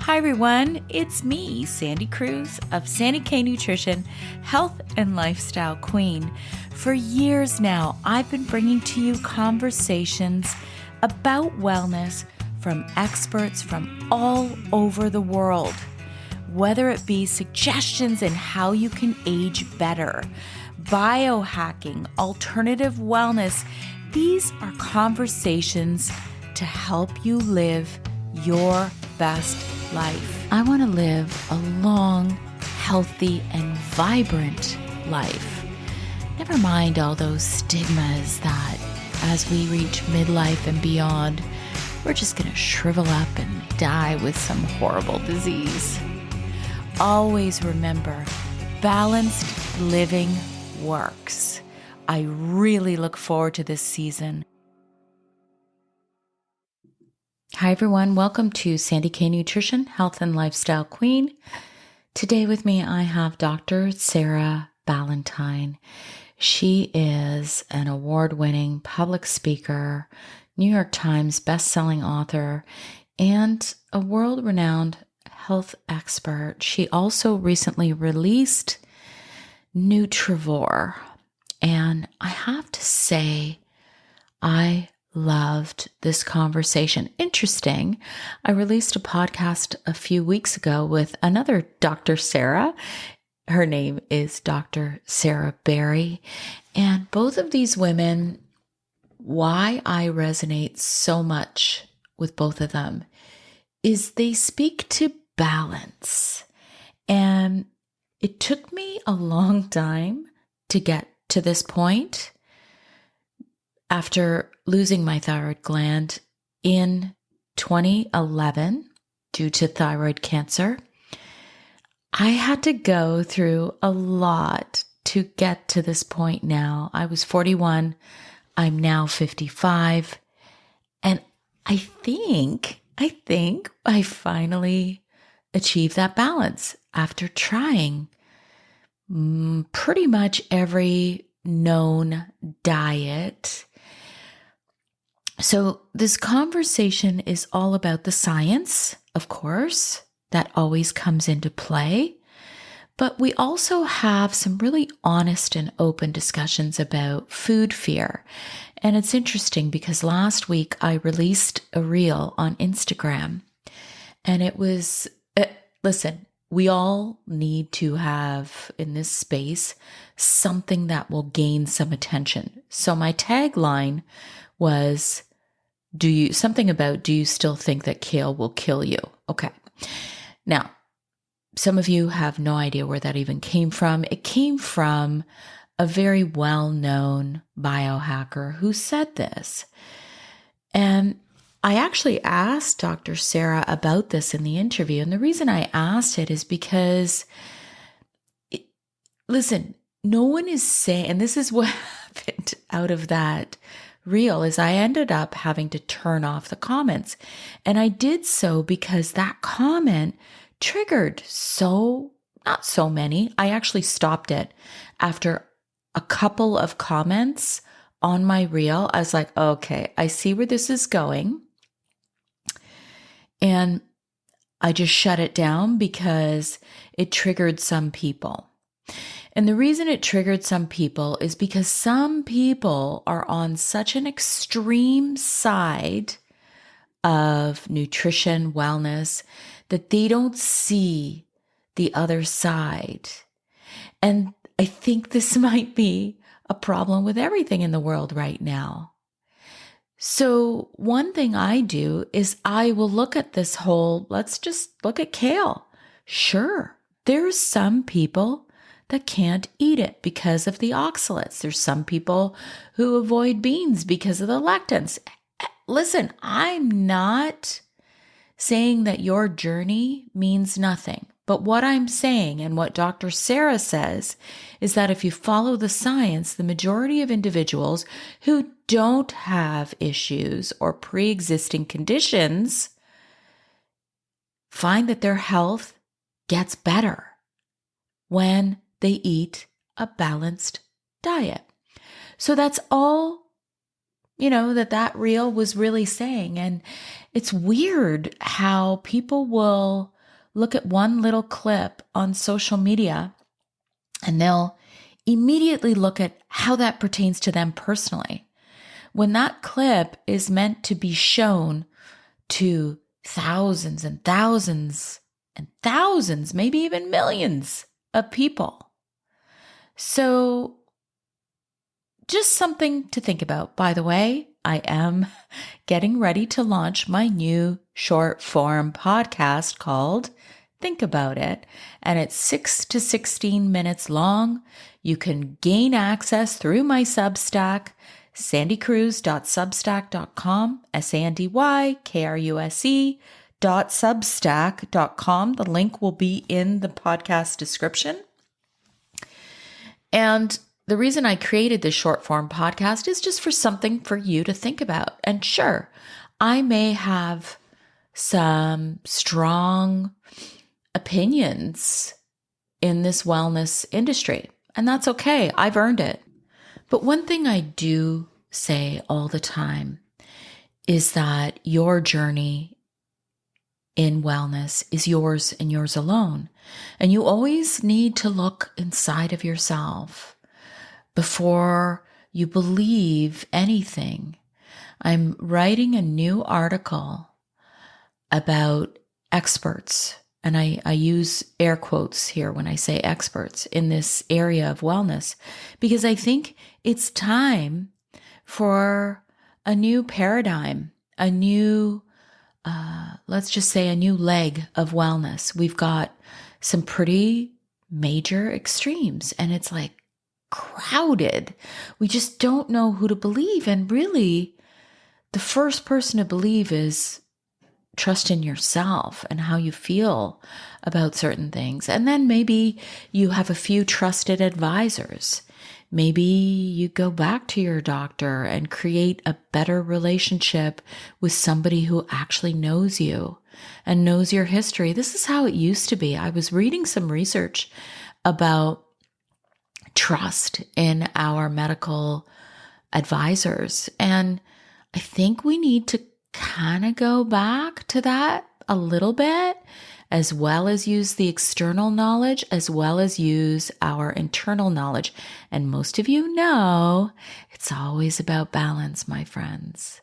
Hi everyone, it's me, Sandy Cruz of Sandy K Nutrition, Health and Lifestyle Queen. For years now, I've been bringing to you conversations about wellness from experts from all over the world. Whether it be suggestions in how you can age better, biohacking, alternative wellness, these are conversations to help you live your best life. I want to live a long, healthy, and vibrant life. Never mind all those stigmas that as we reach midlife and beyond, we're just going to shrivel up and die with some horrible disease. Always remember, balanced living works. I really look forward to this season. Hi everyone, welcome to Sandy K Nutrition, Health and Lifestyle Queen. Today with me I have Dr. Sarah Ballantyne. She is an award-winning public speaker, New York Times best-selling author, and a world-renowned health expert. She also recently released Nutrivore, and I have to say, I loved this conversation. Interesting. I released a podcast a few weeks ago with another Dr. Sarah. Her name is Dr. Sarah Berry. And both of these women, why I resonate so much with both of them is they speak to balance. And it took me a long time to get to this point. After losing my thyroid gland in 2011 due to thyroid cancer, I had to go through a lot to get to this point now. I was 41. I'm now 55. And I think I finally achieved that balance after trying pretty much every known diet. So this conversation is all about the science, of course, that always comes into play. But we also have some really honest and open discussions about food fear. And it's interesting because last week I released a reel on Instagram, and it was, listen, we all need to have in this space something that will gain some attention. So my tagline was, do you still think that kale will kill you? Okay. Now, some of you have no idea where that even came from. It came from a very well-known biohacker who said this. And I actually asked Dr. Sarah about this in the interview. And the reason I asked it is because, listen, no one is saying, and this is what happened out of that reel, is I ended up having to turn off the comments. And I did so because that comment triggered not so many. I actually stopped it after a couple of comments on my reel. I was like, okay, I see where this is going. And I just shut it down because it triggered some people. And the reason it triggered some people is because some people are on such an extreme side of nutrition, wellness, that they don't see the other side. And I think this might be a problem with everything in the world right now. So one thing I do is I will look at this whole, let's just look at kale. Sure, there's some people that can't eat it because of the oxalates. There's some people who avoid beans because of the lectins. Listen, I'm not saying that your journey means nothing. But what I'm saying and what Dr. Sarah says is that if you follow the science, the majority of individuals who don't have issues or pre-existing conditions find that their health gets better when they eat a balanced diet. So that's all, that reel was really saying. And it's weird how people will look at one little clip on social media and they'll immediately look at how that pertains to them personally. When that clip is meant to be shown to thousands and thousands and thousands, maybe even millions of people. So just something to think about. By the way, I am getting ready to launch my new short form podcast called Think About It. And it's 6 to 16 minutes long. You can gain access through my Substack, sandycruz.substack.com, SandyKruse.substack.com. The link will be in the podcast description. And the reason I created this short form podcast is just for something for you to think about. And sure, I may have some strong opinions in this wellness industry, and that's okay. I've earned it. But one thing I do say all the time is that your journey in wellness is yours and yours alone. And you always need to look inside of yourself before you believe anything. I'm writing a new article about experts, and I use air quotes here when I say experts in this area of wellness, because I think it's time for a new paradigm, a new, let's just say a new leg of wellness. We've got some pretty major extremes and it's like crowded. We just don't know who to believe. And really, the first person to believe is trust in yourself and how you feel about certain things. And then maybe you have a few trusted advisors. Maybe you go back to your doctor and create a better relationship with somebody who actually knows you and knows your history. This is how it used to be. I was reading some research about trust in our medical advisors, and I think we need to kind of go back to that a little bit, as well as use the external knowledge, as well as use our internal knowledge. And most of you know, it's always about balance, my friends.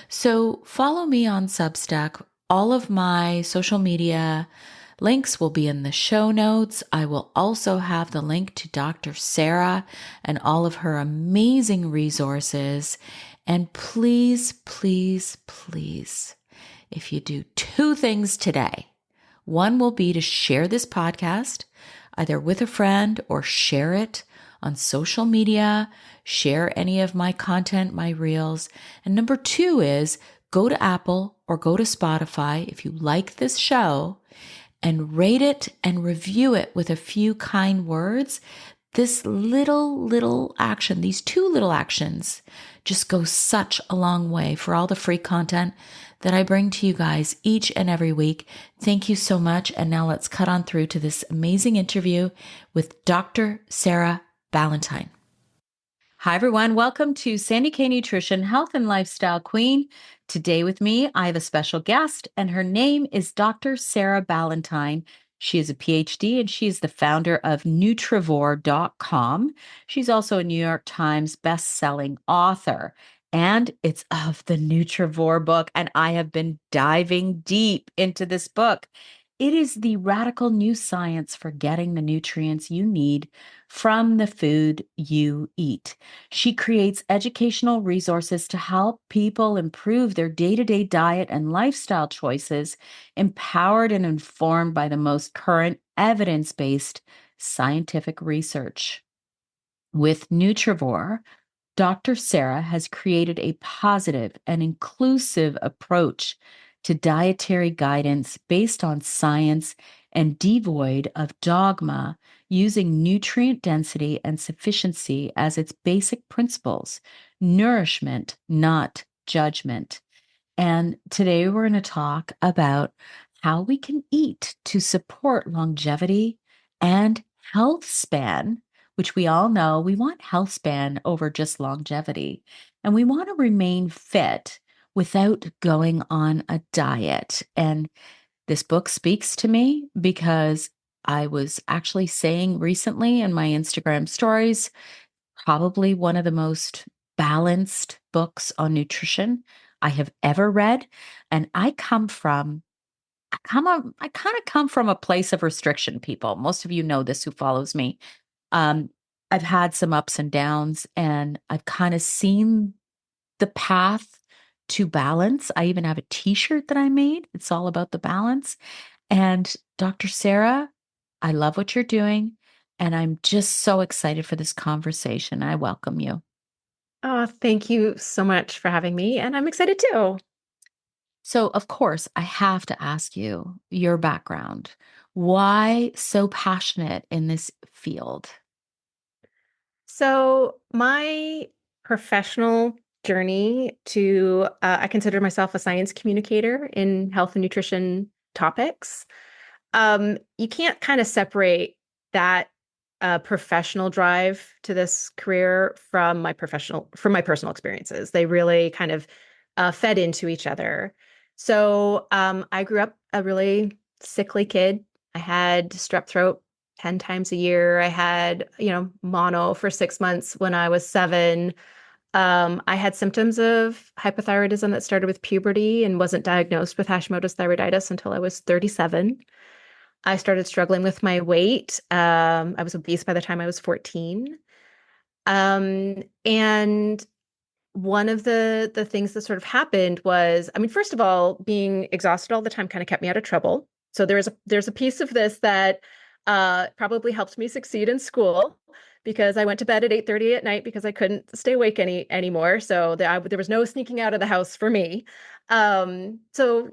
So follow me on Substack. All of my social media links will be in the show notes. I will also have the link to Dr. Sarah and all of her amazing resources. And please, please, please, if you do two things today, one will be to share this podcast either with a friend or share it on social media, share any of my content, my reels. And number two is go to Apple or go to Spotify if you like this show and rate it and review it with a few kind words. This little action, these two little actions just go such a long way for all the free content that I bring to you guys each and every week. Thank you so much. And now let's cut on through to this amazing interview with Dr. Sarah Ballantyne. Hi, everyone. Welcome to Sandy K Nutrition, Health and Lifestyle Queen. Today with me, I have a special guest, and her name is Dr. Sarah Ballantyne. She is a PhD, and she is the founder of Nutrivore.com. She's also a New York Times best-selling author, and it's of the Nutrivore book, and I have been diving deep into this book. It is the radical new science for getting the nutrients you need from the food you eat. She creates educational resources to help people improve their day-to-day diet and lifestyle choices, empowered and informed by the most current evidence-based scientific research. With Nutrivore, Dr. Sarah has created a positive and inclusive approach to dietary guidance based on science and devoid of dogma, using nutrient density and sufficiency as its basic principles. Nourishment, not judgment. And today we're going to talk about how we can eat to support longevity and health span, which we all know we want health span over just longevity. And we want to remain fit without going on a diet. And This book speaks to me because I was actually saying recently in my Instagram stories, probably one of the most balanced books on nutrition I have ever read. And I kind of come from a place of restriction, people. Most of you know this who follows me. Um, I've had some ups and downs, and I've kind of seen the path to balance. I even have a t-shirt that I made. It's all about the balance. And Dr. Sarah, I love what you're doing, and I'm just so excited for this conversation. I welcome you. Oh, thank you so much for having me. And I'm excited too. So, of course, I have to ask you your background. Why so passionate in this field? So, my professional journey I consider myself a science communicator in health and nutrition topics. You can't kind of separate that professional drive to this career from from my personal experiences. They really kind of fed into each other. So I grew up a really sickly kid. I had strep throat 10 times a year. I had, mono for 6 months when I was 7. I had symptoms of hypothyroidism that started with puberty and wasn't diagnosed with Hashimoto's thyroiditis until I was 37. I started struggling with my weight. I was obese by the time I was 14. And one of the things that sort of happened was, I mean, first of all, being exhausted all the time kind of kept me out of trouble. So there's a piece of this that probably helped me succeed in school because I went to bed at 8:30 at night because I couldn't stay awake anymore. So there was no sneaking out of the house for me. So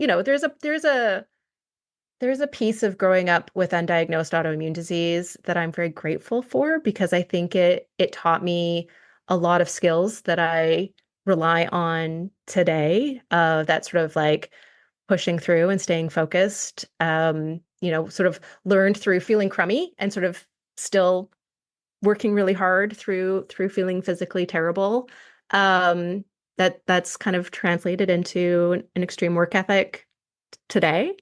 there's a piece of growing up with undiagnosed autoimmune disease that I'm very grateful for because I think it taught me a lot of skills that I rely on today. That sort of like pushing through and staying focused. Sort of learned through feeling crummy and sort of still working really hard through feeling physically terrible. Um, that's kind of translated into an extreme work ethic today.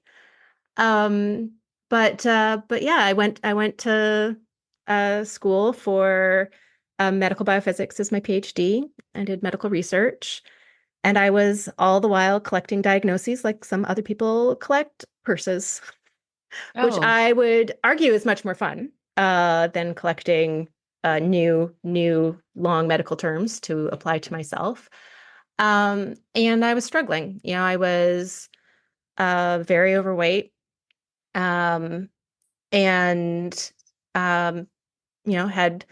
Um, but yeah, I went to school for medical biophysics as my PhD. I did medical research, and I was all the while collecting diagnoses like some other people collect purses, which Oh, I would argue is much more fun than collecting new long medical terms to apply to myself. And I was struggling. I was very overweight um, and had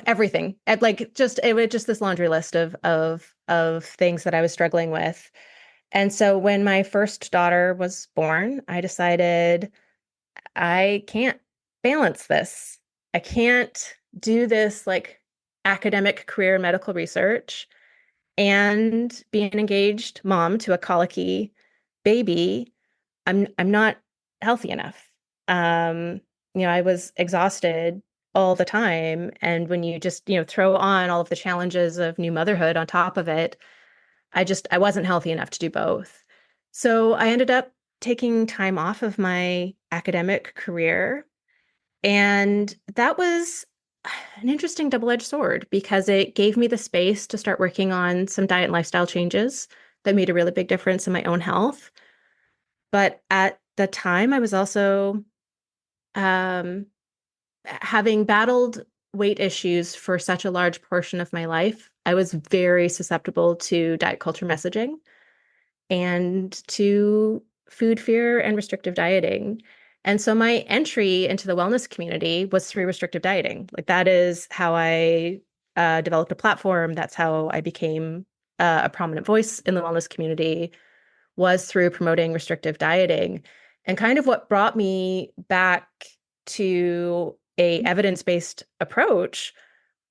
everything. Like just it was just this laundry list of things that I was struggling with. And so when my first daughter was born, I decided I can't balance this. I can't do this like academic career in medical research and be an engaged mom to a colicky baby. I'm not healthy enough. Um, I was exhausted all the time. And when you just, throw on all of the challenges of new motherhood on top of it, I wasn't healthy enough to do both. So I ended up taking time off of my academic career. And that was an interesting double-edged sword because it gave me the space to start working on some diet and lifestyle changes that made a really big difference in my own health. But at the time, I was also um, having battled weight issues for such a large portion of my life. I was very susceptible to diet culture messaging and to food fear and restrictive dieting. And so my entry into the wellness community was through restrictive dieting. Like that is how I developed a platform. That's how I became a prominent voice in the wellness community was through promoting restrictive dieting. And kind of what brought me back to a evidence-based approach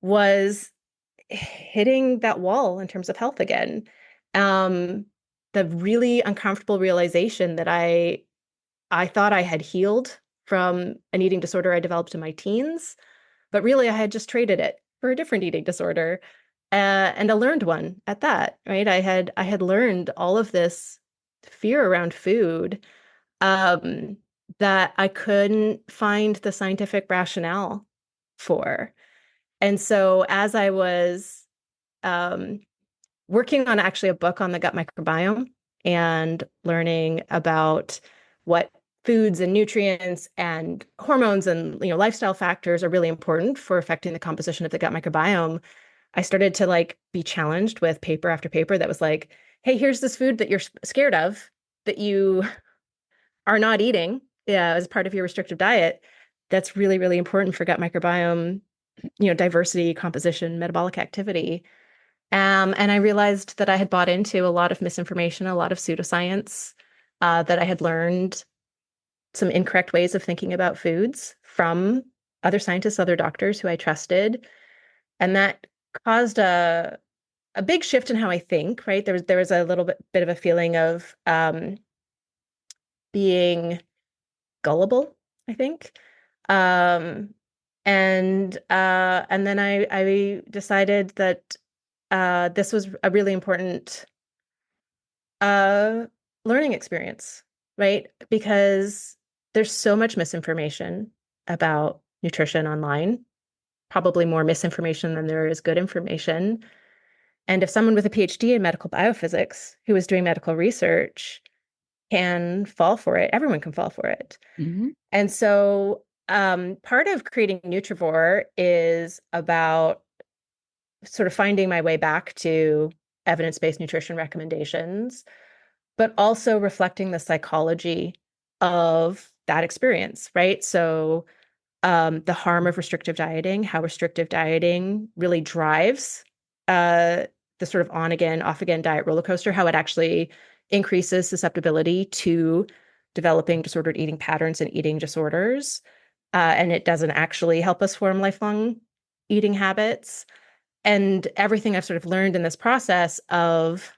was hitting that wall in terms of health again. Um, the really uncomfortable realization that I thought I had healed from an eating disorder I developed in my teens, but really I had just traded it for a different eating disorder, and a learned one at that, right? I had learned all of this fear around food um, that I couldn't find the scientific rationale for. And so as I was um, working on actually a book on the gut microbiome and learning about what foods and nutrients and hormones and lifestyle factors are really important for affecting the composition of the gut microbiome, I started to like be challenged with paper after paper that was like, hey, here's this food that you're scared of that you are not eating, yeah, as part of your restrictive diet. That's really, really important for gut microbiome, diversity, composition, metabolic activity. And I realized that I had bought into a lot of misinformation, a lot of pseudoscience, that I had learned some incorrect ways of thinking about foods from other scientists, other doctors who I trusted. And that caused a big shift in how I think, right? There was a little bit of a feeling of being gullible, I think. Um, and then I decided that this was a really important uh, learning experience, right? Because there's so much misinformation about nutrition online, probably more misinformation than there is good information. And if someone with a PhD in medical biophysics who is doing medical research can fall for it, everyone can fall for it. Mhm. And so part of creating Nutrivore is about sort of finding my way back to evidence-based nutrition recommendations, but also reflecting the psychology of that experience, right? So the harm of restrictive dieting, how restrictive dieting really drives uh, the sort of on again, off again diet roller coaster, how it actually increases susceptibility to developing disordered eating patterns and eating disorders. And it doesn't actually help us form lifelong eating habits. And everything I've sort of learned in this process of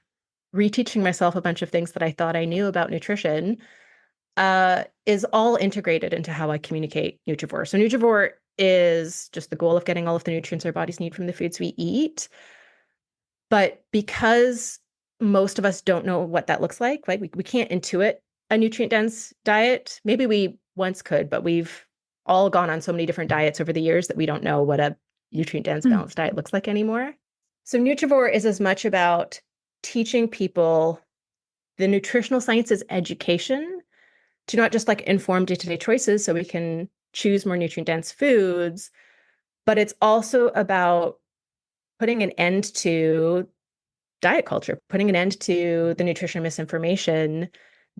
reteaching myself a bunch of things that I thought I knew about nutrition is all integrated into how I communicate Nutrivore. So Nutrivore is just the goal of getting all of the nutrients our bodies need from the foods we eat. But because most of us don't know what that looks like, we can't intuit a nutrient dense diet. Maybe we once could, but we've all gone on so many different diets over the years that we don't know what a nutrient dense Mm. balanced diet looks like anymore. So Nutrivore is as much about teaching people the nutritional sciences education to not just like inform day-to-day choices so we can choose more nutrient-dense foods, but it's also about putting an end to diet culture, putting an end to the nutrition misinformation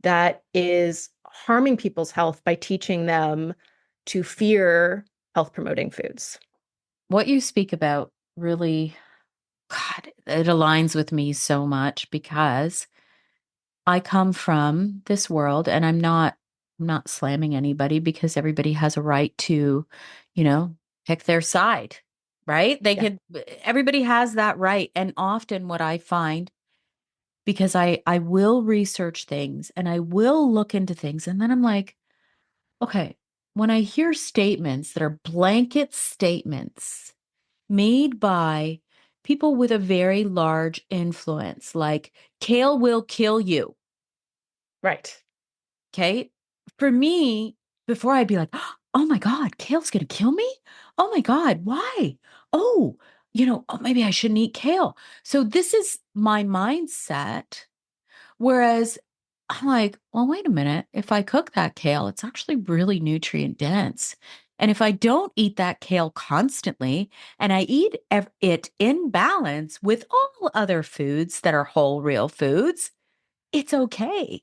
that is harming people's health by teaching them to fear health promoting foods. What you speak about really, God, it aligns with me so much because I come from this world and I'm not slamming anybody because everybody has a right to, you know, pick their side, right? Yeah. Everybody has that right. And often what I find, because I will research things and I will look into things and then I'm like, okay, when I hear statements that are blanket statements made by people with a very large influence, like kale will kill you. Right. Okay. For me, before I'd be like, oh my God, kale's going to kill me. Oh my God, why? Oh, oh, maybe I shouldn't eat kale. So this is my mindset. Whereas I'm like, well, wait a minute. If I cook that kale, it's actually really nutrient dense. And if I don't eat that kale constantly and I eat it in balance with all other foods that are whole, real foods, it's okay.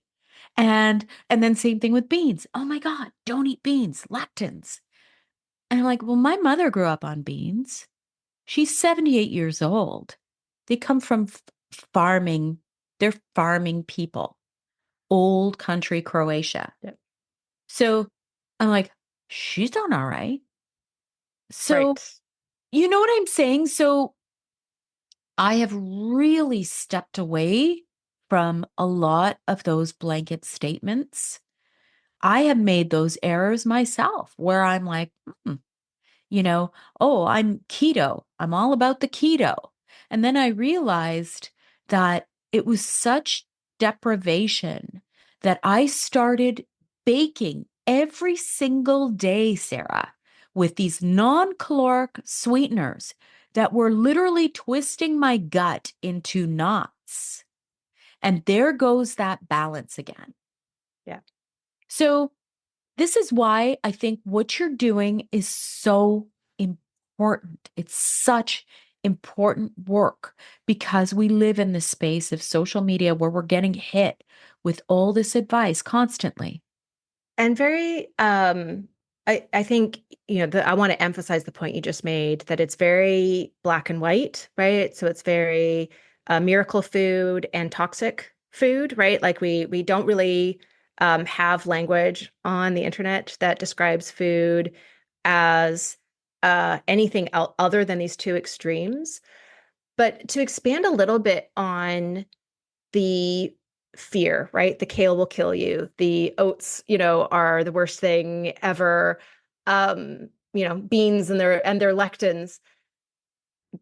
And then same thing with beans. Oh my God, don't eat beans, lectins. And I'm like, well, my mother grew up on beans. She's 78 years old. They come from farming. They're farming people, old country Croatia. Yep. So I'm like, she's done all right. So, Right. you know what I'm saying? So I have really stepped away from a lot of those blanket statements. I have made those errors myself where I'm like, you know, oh, I'm keto. I'm all about the keto. And then I realized that it was such deprivation that I started baking every single day, Sarah, with these non-caloric sweeteners that were literally twisting my gut into knots. And there goes that balance again. Yeah. So, this is why I think what you're doing is so important. It's such important work because we live in this space of social media where we're getting hit with all this advice constantly. And very, I think, I want to emphasize the point you just made that it's very black and white, right? So it's very miracle food and toxic food, right? Like we don't really have language on the internet that describes food as anything other than these two extremes. But to expand a little bit on the fear, right? The kale will kill you. The oats, are the worst thing ever. Beans and their lectins.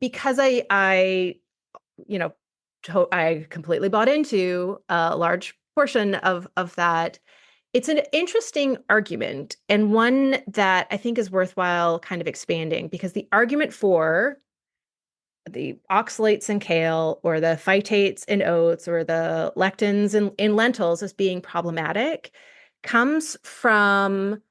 Because you know, I completely bought into a large portion of that. It's an interesting argument and one that I think is worthwhile kind of expanding because the argument for the oxalates in kale or the phytates in oats or the lectins in lentils as being problematic comes from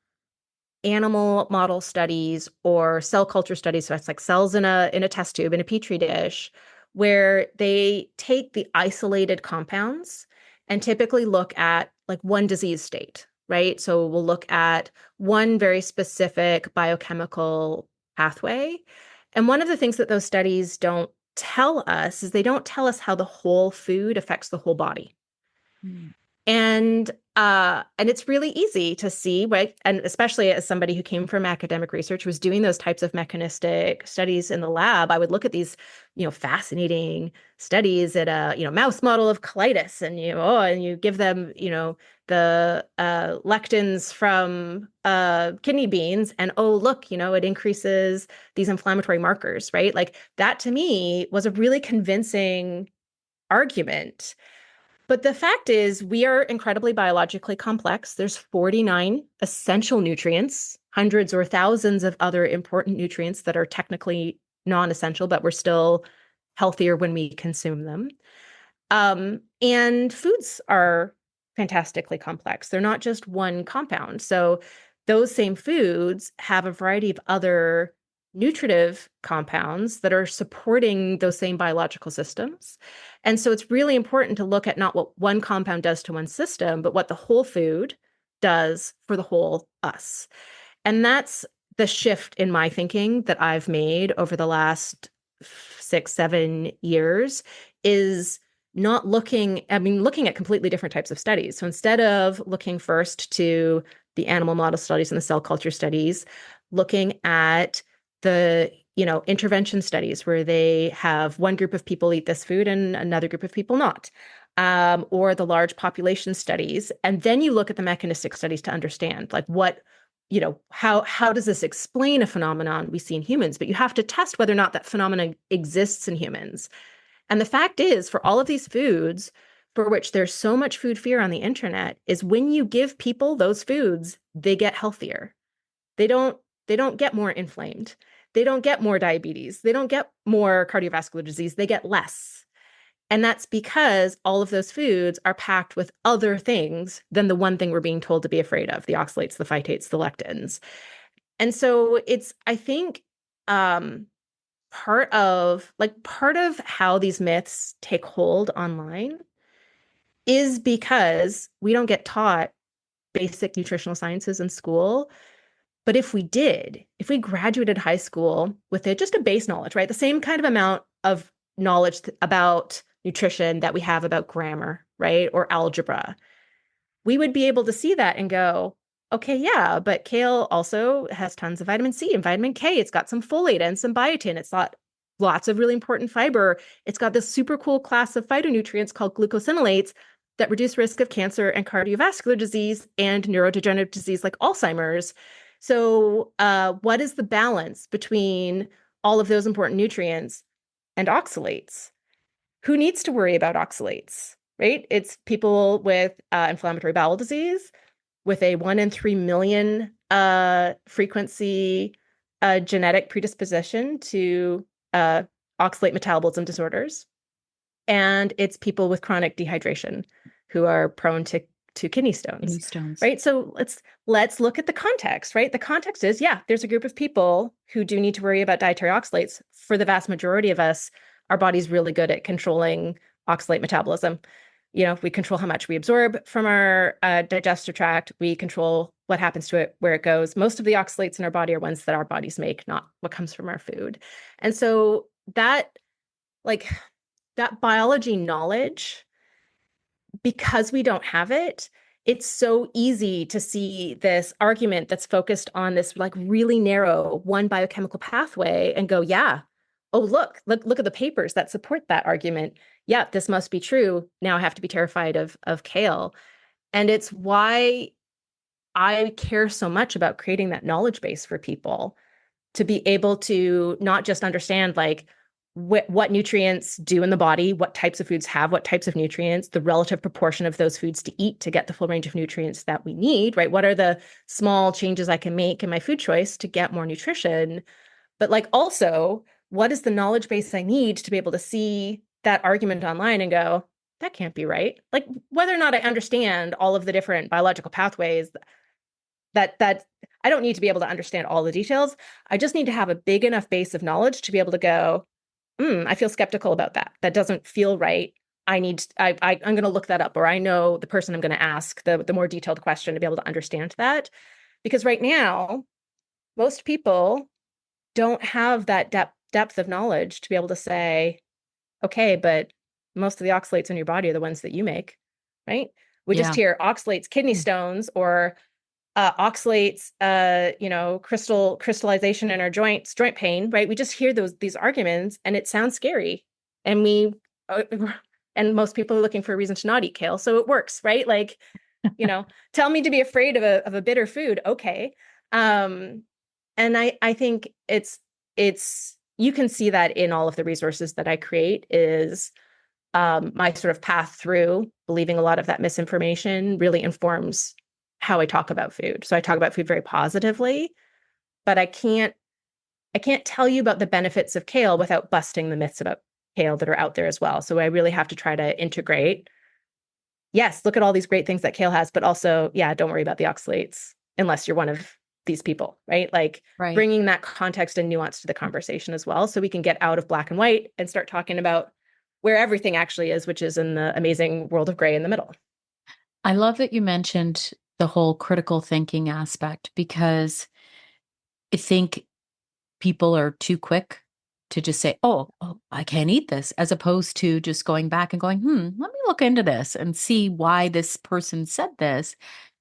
animal model studies or cell culture studies. So it's like cells in a test tube in a petri dish, where they take the isolated compounds and typically look at like one disease state, right? So we'll look at one very specific biochemical pathway. And one of the things that those studies don't tell us is they don't tell us how the whole food affects the whole body. Mm. And it's really easy to see, right? And especially as somebody who came from academic research, was doing those types of mechanistic studies in the lab, I would look at these, fascinating studies at a, mouse model of colitis, and and you give them, the lectins from kidney beans, and oh, look, it increases these inflammatory markers, right? Like that to me was a really convincing argument. But the fact is, we are incredibly biologically complex. There's 49 essential nutrients, hundreds or thousands of other important nutrients that are technically non-essential, but we're still healthier when we consume them. And foods are fantastically complex. They're not just one compound. So those same foods have a variety of other nutritive compounds that are supporting those same biological systems. And so it's really important to look at not what one compound does to one system, but what the whole food does for the whole us. And that's the shift in my thinking that I've made over the last 6, 7 years is not looking at completely different types of studies. So instead of looking first to the animal model studies and the cell culture studies, looking at the intervention studies where they have one group of people eat this food and another group of people not, or the large population studies, and then you look at the mechanistic studies to understand like what how does this explain a phenomenon we see in humans, but you have to test whether or not that phenomenon exists in humans. And the fact is, for all of these foods for which there's so much food fear on the internet, is when you give people those foods, they get healthier. They don't get more inflamed. They don't get more diabetes. They don't get more cardiovascular disease. They get less. And that's because all of those foods are packed with other things than the one thing we're being told to be afraid of, the oxalates, the phytates, the lectins. And so it's, I think, part of how these myths take hold online is because we don't get taught basic nutritional sciences in school. But if we did, if we graduated high school with just a base knowledge, right? The same kind of amount of knowledge about nutrition that we have about grammar, right? Or algebra, we would be able to see that and go, okay, yeah, but kale also has tons of vitamin C and vitamin K. It's got some folate and some biotin. It's got lots of really important fiber. It's got this super cool class of phytonutrients called glucosinolates that reduce risk of cancer and cardiovascular disease and neurodegenerative disease like Alzheimer's. So, what is the balance between all of those important nutrients and oxalates? Who needs to worry about oxalates? right? It's people with inflammatory bowel disease, with a 1 in 3 million frequency genetic predisposition to oxalate metabolism disorders. And it's people with chronic dehydration who are prone to kidney Kidney stones, stones. right? So let's look at the context, right? The context is, yeah, there's a group of people who do need to worry about dietary oxalates. For the vast majority of us, our body's really good at controlling oxalate metabolism. We control how much we absorb from our digestive tract. We control what happens to it, where it goes. Most of the oxalates in our body are ones that our bodies make, not what comes from our food. And so like, that biology knowledge, because we don't have it, it's so easy to see this argument that's focused on this like really narrow one biochemical pathway and go, yeah, oh, look at the papers that support that argument. Yeah, this must be true. Now I have to be terrified of kale. And it's why I care so much about creating that knowledge base for people to be able to not just understand like what nutrients do in the body, what types of foods have what types of nutrients, the relative proportion of those foods to eat to get the full range of nutrients that we need, right? What are the small changes I can make in my food choice to get more nutrition? But like also, what is the knowledge base I need to be able to see that argument online and go, that can't be right? Like whether or not I understand all of the different biological pathways, that I don't need to be able to understand all the details. I just need to have a big enough base of knowledge to be able to go, I feel skeptical about that. That doesn't feel right. I'm going to look that up, or I know the person I'm going to ask the more detailed question to be able to understand that. Because right now, most people don't have that depth of knowledge to be able to say, okay, but most of the oxalates in your body are the ones that you make, right? We just Yeah. hear oxalates, kidney stones, or oxalates, crystallization in our joints, joint pain, right? We just hear these arguments, and it sounds scary, and uh, and most people are looking for a reason to not eat kale, so it works, right? Like, tell me to be afraid of a bitter food, okay? Um, and I think it's you can see that in all of the resources that I create is my sort of path through believing a lot of that misinformation really informs how I talk about food. So I talk about food very positively, but I can't tell you about the benefits of kale without busting the myths about kale that are out there as well. So I really have to try to integrate. Yes, look at all these great things that kale has, but also, yeah, don't worry about the oxalates unless you're one of these people, right? Like Right. bringing that context and nuance to the conversation as well, so we can get out of black and white and start talking about where everything actually is, which is in the amazing world of gray in the middle. I love that you mentioned the whole critical thinking aspect because I think people are too quick to just say, oh, I can't eat this, as opposed to just going back and going, let me look into this and see why this person said this.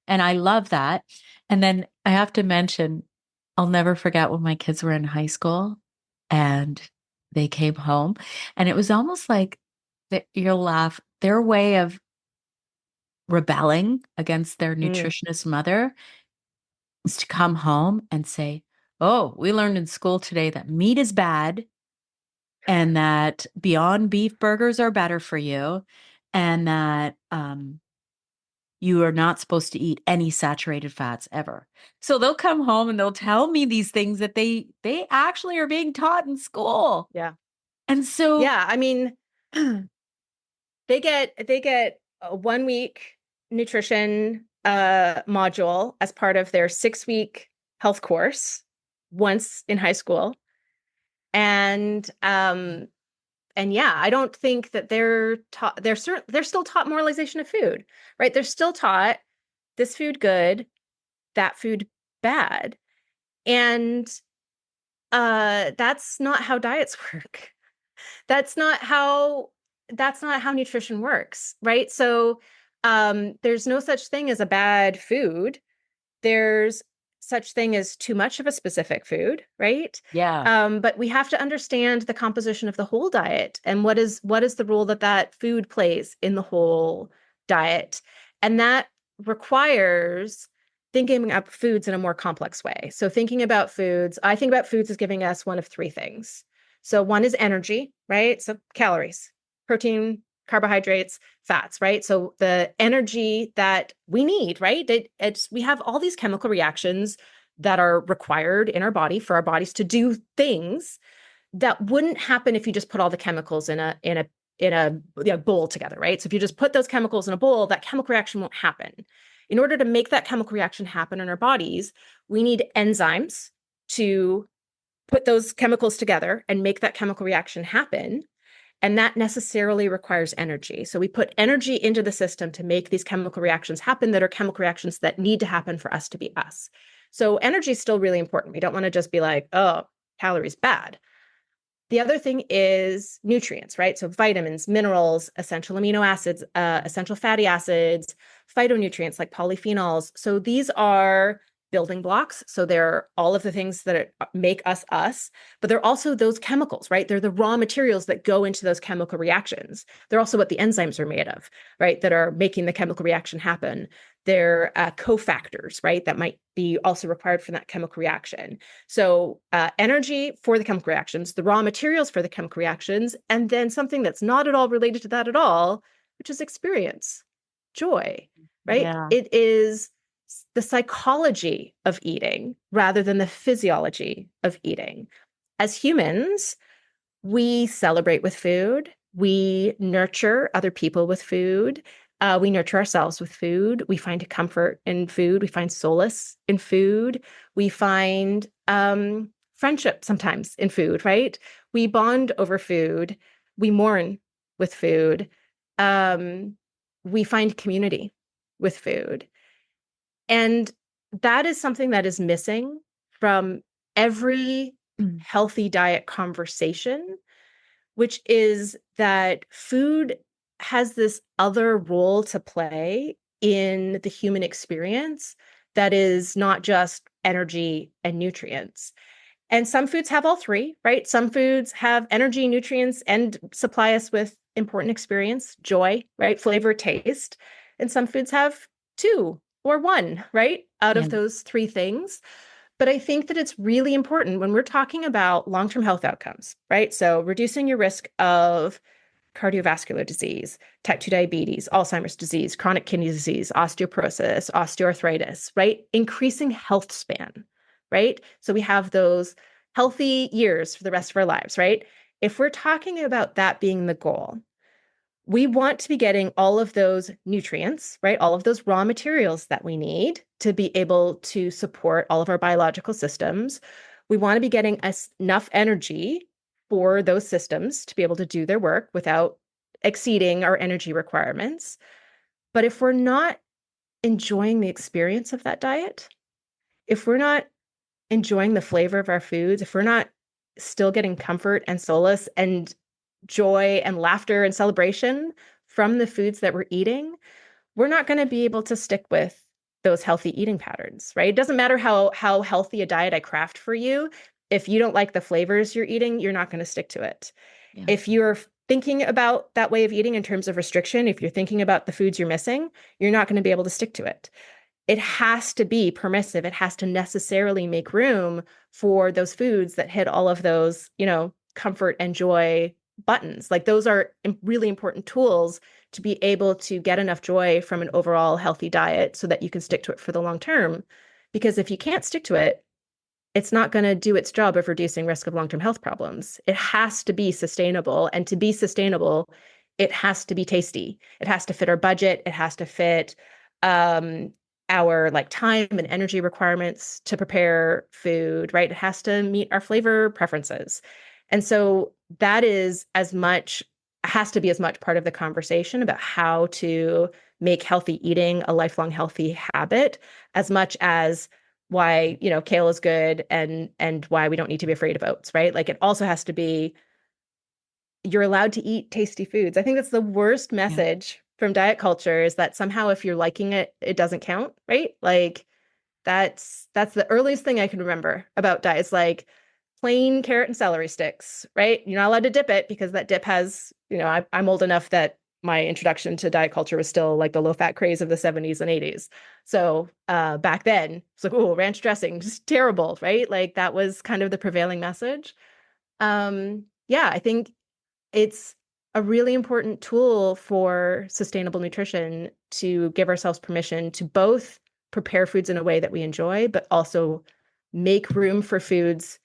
And I love that. And then I have to mention, I'll never forget when my kids were in high school and they came home, and it was almost like you'll laugh, their way of rebelling against their Mm, nutritionist mother is to come home and say, oh, we learned in school today that meat is bad and that Beyond Beef burgers are better for you, and that you are not supposed to eat any saturated fats ever. So they'll come home and they'll tell me these things that they actually are being taught in school. yeah. And so Yeah. I mean, they get a 1 week nutrition module as part of their 6 week health course once in high school. And yeah, I don't think that they're taught, they're still taught moralization of food, right? They're still taught this food good, that food bad. And that's not how diets work. That's not how nutrition works, right? So there's no such thing as a bad food. There's such thing as too much of a specific food, right? yeah, But we have to understand the composition of the whole diet and what is the role that that food plays in the whole diet, and that requires thinking about foods in a more complex way. So thinking about foods, I think about foods as giving us one of three things. So one is energy, right? So calories, protein, carbohydrates, fats, right? So the energy that we need, right? We have all these chemical reactions that are required in our body for our bodies to do things that wouldn't happen if you just put all the chemicals in a bowl together, right? So if you just put those chemicals in a bowl, that chemical reaction won't happen. In order to make that chemical reaction happen in our bodies, we need enzymes to put those chemicals together and make that chemical reaction happen. And that necessarily requires energy. So we put energy into the system to make these chemical reactions happen that are chemical reactions that need to happen for us to be us. So energy is still really important. We don't want to just be like, oh, calories bad. The other thing is nutrients, right? So vitamins, minerals, essential amino acids, essential fatty acids, phytonutrients like polyphenols. So these are building blocks. So they're all of the things that make us us, but they're also those chemicals, right? They're the raw materials that go into those chemical reactions. They're also what the enzymes are made of, right? That are making the chemical reaction happen. They're cofactors, right? That might be also required for that chemical reaction. So energy for the chemical reactions, the raw materials for the chemical reactions, and then something that's not at all related to that at all, which is experience, joy, right? Yeah. It is the psychology of eating rather than the physiology of eating. As humans, we celebrate with food. We nurture other people with food. We nurture ourselves with food. We find comfort in food. We find solace in food. We find friendship sometimes in food, right? We bond over food. We mourn with food. Um, we find community with food. And that is something that is missing from every healthy diet conversation, which is that food has this other role to play in the human experience that is not just energy and nutrients. And some foods have all three, right? Some foods have energy, nutrients, and supply us with important experience, joy, right? Flavor, taste. And some foods have two or one, right? Out Yeah. of those three things. But I think that it's really important when we're talking about long-term health outcomes, right? So reducing your risk of cardiovascular disease, type 2 diabetes, Alzheimer's disease, chronic kidney disease, osteoporosis, osteoarthritis, right? Increasing health span, right? So we have those healthy years for the rest of our lives, right? If we're talking about that being the goal, we want to be getting all of those nutrients, right? All of those raw materials that we need to be able to support all of our biological systems. We want to be getting enough energy for those systems to be able to do their work without exceeding our energy requirements. But if we're not enjoying the experience of that diet, if we're not enjoying the flavor of our foods, if we're not still getting comfort and solace and joy and laughter and celebration from the foods that we're eating, we're not going to be able to stick with those healthy eating patterns, right? It doesn't matter how healthy a diet I craft for you. If you don't like the flavors you're eating, you're not going to stick to it. Yeah. If you're thinking about that way of eating in terms of restriction, if you're thinking about the foods you're missing, you're not going to be able to stick to it. It has to be permissive. It has to necessarily make room for those foods that hit all of those, comfort and joy buttons. Like those are really important tools to be able to get enough joy from an overall healthy diet so that you can stick to it for the long term. Because if you can't stick to it, it's not going to do its job of reducing risk of long-term health problems. It has to be sustainable. And to be sustainable, it has to be tasty. It has to fit our budget. It has to fit our time and energy requirements to prepare food, right? It has to meet our flavor preferences. And so that is has to be as much part of the conversation about how to make healthy eating a lifelong healthy habit as much as why, kale is good and why we don't need to be afraid of oats, right? Like it also has to be you're allowed to eat tasty foods. I think that's the worst Yeah. message from diet culture is that somehow if you're liking it, it doesn't count, right? Like that's the earliest thing I can remember about diet. It's like plain carrot and celery sticks, right? You're not allowed to dip it because that dip has, I'm old enough that my introduction to diet culture was still like the low-fat craze of the 70s and 80s. So back then, it's like, oh, ranch dressing, just terrible, right? Like that was kind of the prevailing message. Yeah, I think it's a really important tool for sustainable nutrition to give ourselves permission to both prepare foods in a way that we enjoy, but also make room for foods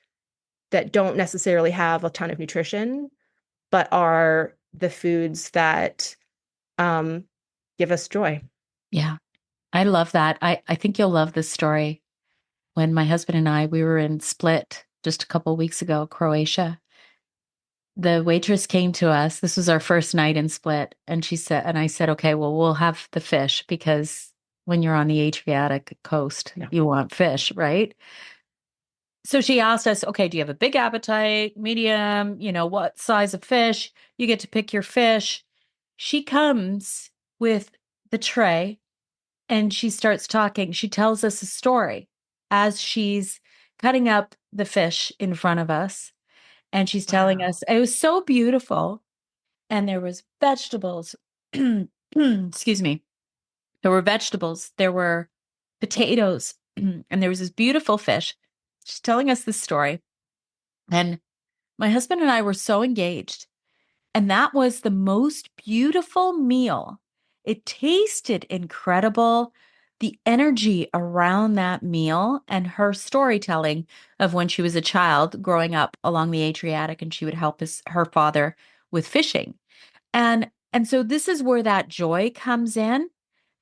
that don't necessarily have a ton of nutrition, but are the foods that um, give us joy. Yeah. I love that. I think you'll love this story. When my husband and I, we were in Split just a couple weeks ago, Croatia. The waitress came to us. This was our first night in Split. And she said, and I said, okay, well, we'll have the fish because when you're on the Adriatic coast, Yeah. you want fish, right? So she asked us, okay, do you have a big appetite, medium, what size of fish? You get to pick your fish. She comes with the tray and she starts talking. She tells us a story as she's cutting up the fish in front of us. And she's telling Wow. us it was so beautiful. And there was vegetables. Excuse me. There were vegetables. There were potatoes. And there was this beautiful fish. She's telling us this story. And my husband and I were so engaged. And that was the most beautiful meal. It tasted incredible. The energy around that meal and her storytelling of when she was a child growing up along the Adriatic and she would help her father with fishing. And so this is where that joy comes in.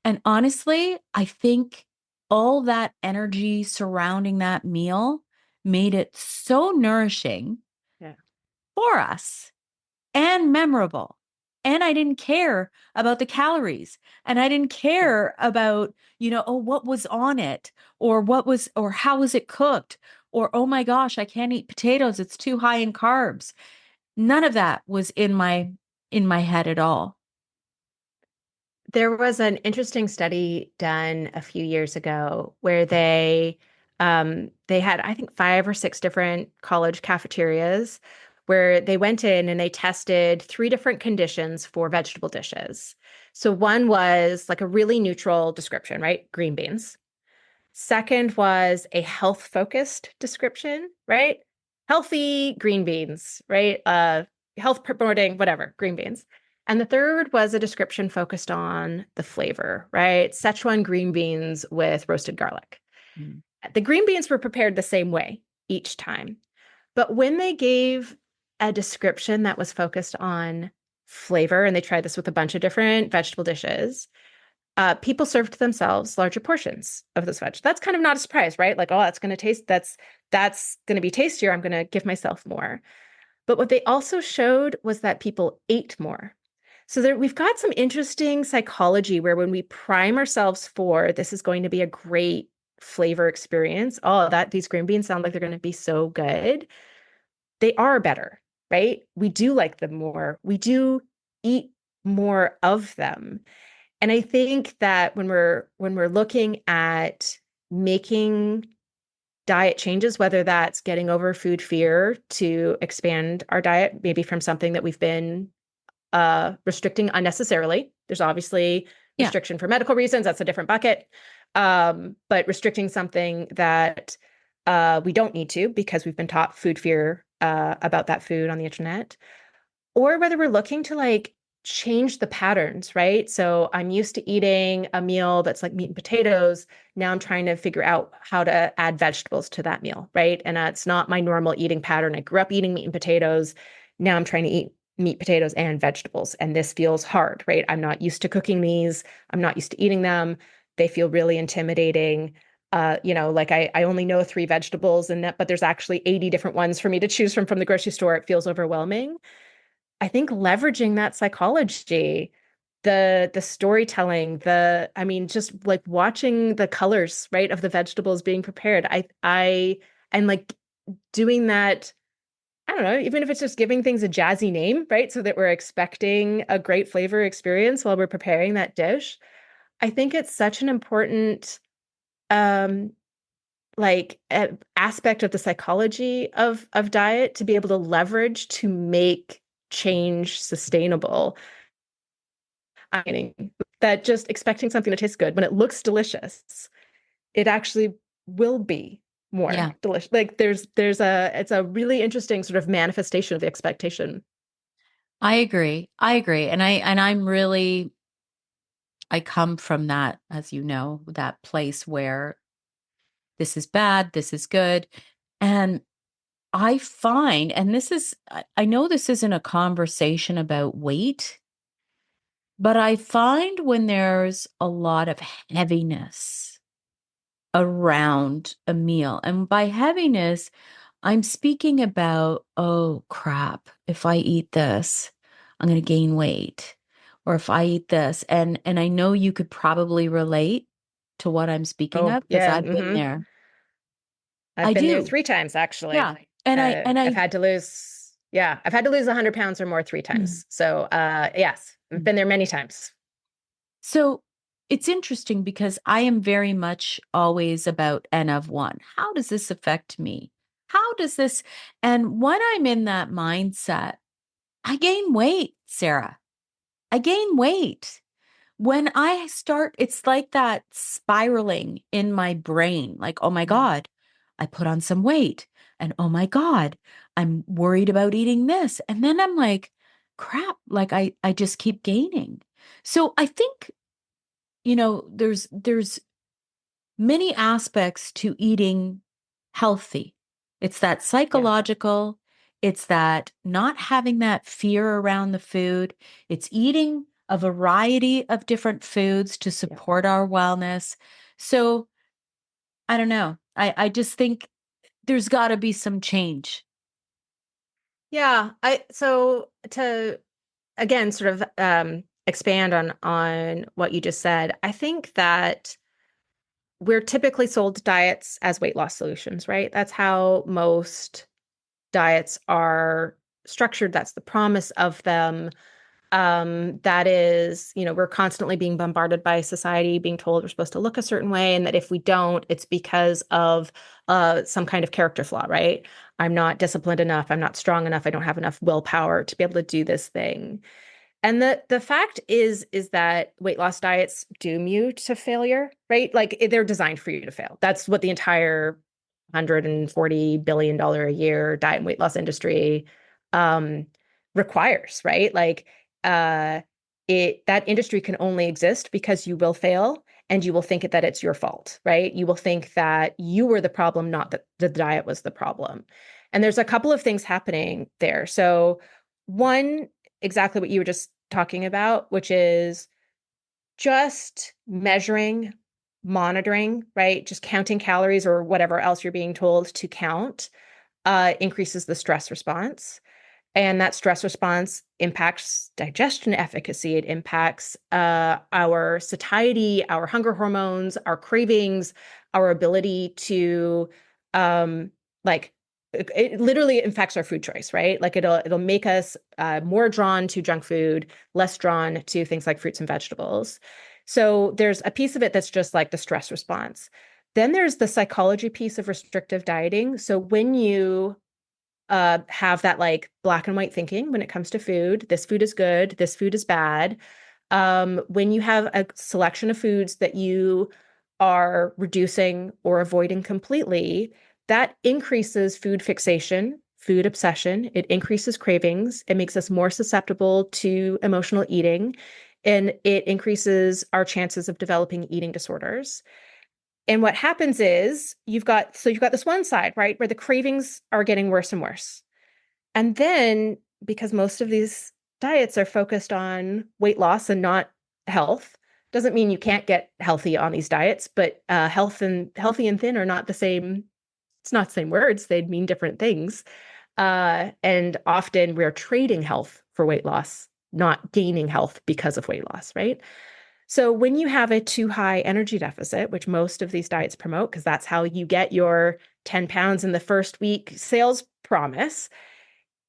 And honestly, I think all that energy surrounding that meal made it so nourishing Yeah. for us and memorable. And I didn't care about the calories. And I didn't Yeah. care about, oh, what was on it or how was it cooked? Or, oh my gosh, I can't eat potatoes. It's too high in carbs. None of that was in my head at all. There was an interesting study done a few years ago where they had, I think, 5 or 6 different college cafeterias where they went in and they tested 3 different conditions for vegetable dishes. So one was like a really neutral description, right? Green beans. Second was a health focused description, right? Healthy green beans, right? Health promoting, whatever, green beans. And the third was a description focused on the flavor, right? Szechuan green beans with roasted garlic. Mm. The green beans were prepared the same way each time. But when they gave a description that was focused on flavor, and they tried this with a bunch of different vegetable dishes, people served themselves larger portions of this veg. That's kind of not a surprise, right? Like, oh, that's going to be tastier. I'm going to give myself more. But what they also showed was that people ate more. So there, we've got some interesting psychology where when we prime ourselves for this is going to be a great flavor experience, oh, that these green beans sound like they're going to be so good. They are better, right? We do like them more. We do eat more of them. And I think that when we're looking at making diet changes, whether that's getting over food fear to expand our diet, maybe from something that we've been restricting unnecessarily. There's obviously Yeah. restriction for medical reasons. That's a different bucket. But restricting something that we don't need to because we've been taught food fear about that food on the internet, or whether we're looking to like change the patterns, right? So I'm used to eating a meal that's like meat and potatoes. Now I'm trying to figure out how to add vegetables to that meal, right? And it's not my normal eating pattern. I grew up eating meat and potatoes. Now I'm trying to eat meat, potatoes, and vegetables. And this feels hard, right? I'm not used to cooking these. I'm not used to eating them. They feel really intimidating. Like I only know 3 vegetables and that, but there's actually 80 different ones for me to choose from the grocery store. It feels overwhelming. I think leveraging that psychology, the storytelling, I mean, just like watching the colors, right, of the vegetables being prepared. I and like doing that, I don't know, even if it's just giving things a jazzy name, right? So that we're expecting a great flavor experience while we're preparing that dish. I think it's such an important um aspect of the psychology of diet to be able to leverage to make change sustainable. I mean, that just expecting something to taste good when it looks delicious, it actually will be more Yeah. delicious. Like it's a really interesting sort of manifestation of the expectation. I agree. I agree. I'm really, I come from that, as you know, that place where this is bad, this is good. And I find, and this is, I know this isn't a conversation about weight, but I find when there's a lot of heaviness around a meal, and by heaviness, I'm speaking about, oh crap, if I eat this, I'm going to gain weight. Or if I eat this, and I know you could probably relate to what I'm speaking Oh, of because yeah. I've been there. I've I been there do. 3 times actually. Yeah. And I've had to lose, yeah, I've had to lose 100 pounds or more 3 times. So, yes, I've been there many times. So it's interesting because I am very much always about N of one. How does this affect me? How does this? And when I'm in that mindset, I gain weight, Sarah. I gain weight. When I start, it's like that spiraling in my brain like, oh my Mm. God, I put on some weight. And oh my God, I'm worried about eating this. And then I'm like, crap, like I just keep gaining. So I think, there's many aspects to eating healthy. It's that Yeah, psychological, it's that not having that fear around the food, it's eating a variety of different foods to yeah. support our wellness. So I don't know. I just think there's got to be some change. Yeah, so to again sort of expand on what you just said, I think that we're typically sold diets as weight loss solutions, right? That's how most diets are structured. That's the promise of them. That is, we're constantly being bombarded by society, being told we're supposed to look a certain way, and that if we don't, it's because of some kind of character flaw, right? I'm not disciplined enough. I'm not strong enough. I don't have enough willpower to be able to do this thing. And the fact is that weight loss diets doom you to failure, right? Like they're designed for you to fail. That's what the entire $140 billion a year diet and weight loss industry um, requires, right? Like uh, that industry can only exist because you will fail and you will think that it's your fault, right? You will think that you were the problem, not that the diet was the problem. And there's a couple of things happening there. So one, exactly what you were just talking about, which is just measuring, monitoring, right? Just counting calories or whatever else you're being told to count increases the stress response. And that stress response impacts digestion efficacy. It impacts our satiety, our hunger hormones, our cravings, our ability to like it literally affects our food choice, right? Like it'll make us more drawn to junk food, less drawn to things like fruits and vegetables. So there's a piece of it that's just like the stress response. Then there's the psychology piece of restrictive dieting. So when you have that like black and white thinking when it comes to food. This food is good. This food is bad. When you have a selection of foods that you are reducing or avoiding completely, that increases food fixation, food obsession. It increases cravings. It makes us more susceptible to emotional eating, and it increases our chances of developing eating disorders. And what happens is you've got this one side, right, where the cravings are getting worse and worse. And then because most of these diets are focused on weight loss and not health, doesn't mean you can't get healthy on these diets, but healthy and thin are not the same. It's not the same words. They mean different things. And often we're trading health for weight loss, not gaining health because of weight loss, right? So when you have a too high energy deficit, which most of these diets promote, because that's how you get your 10 pounds in the first week sales promise,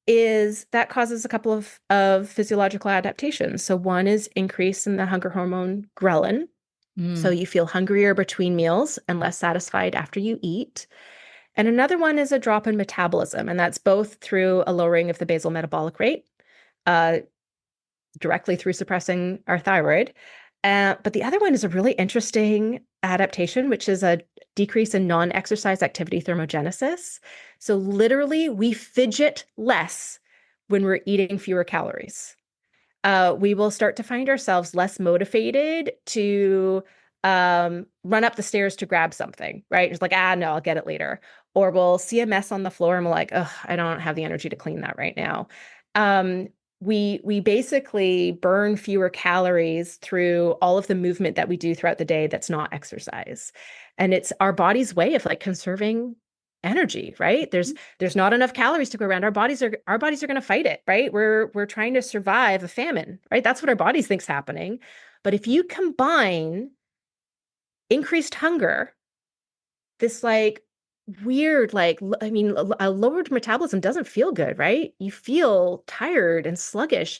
is that causes a couple of physiological adaptations. So one is increase in the hunger hormone ghrelin. So Mm. you feel hungrier between meals and less satisfied after you eat. And another one is a drop in metabolism, and that's both through a lowering of the basal metabolic rate, uh, directly through suppressing our thyroid. But the other one is a really interesting adaptation, which is a decrease in non-exercise activity thermogenesis. So literally, we fidget less when we're eating fewer calories. We will start to find ourselves less motivated to run up the stairs to grab something, right? Just like, no, I'll get it later. Or we'll see a mess on the floor and we're like, ugh, I don't have the energy to clean that right now. Um, we basically burn fewer calories through all of the movement that we do throughout the day that's not exercise. And it's our body's way of like conserving energy, right? There's not enough calories to go around. Our bodies are going to fight it, right? We're trying to survive a famine, right? That's what our bodies think's happening. But if you combine increased hunger, this like weird, like, I mean, a lowered metabolism doesn't feel good, right? You feel tired and sluggish.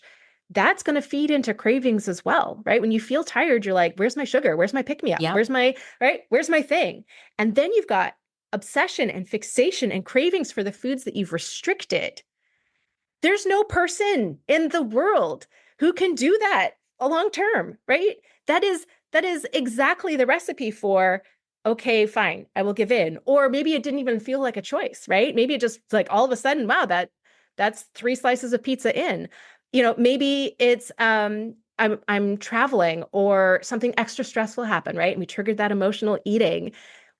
That's going to feed into cravings as well, right? When you feel tired, you're like, where's my sugar? Where's my pick me up? Yep. Right? Where's my thing? And then you've got obsession and fixation and cravings for the foods that you've restricted. There's no person in the world who can do that a long term, right? That is exactly the recipe for, okay, fine, I will give in. Or maybe it didn't even feel like a choice, right? Maybe it just like all of a sudden, wow, that's 3 slices of pizza in. Maybe it's I'm traveling or something extra stressful happened, right? And we triggered that emotional eating.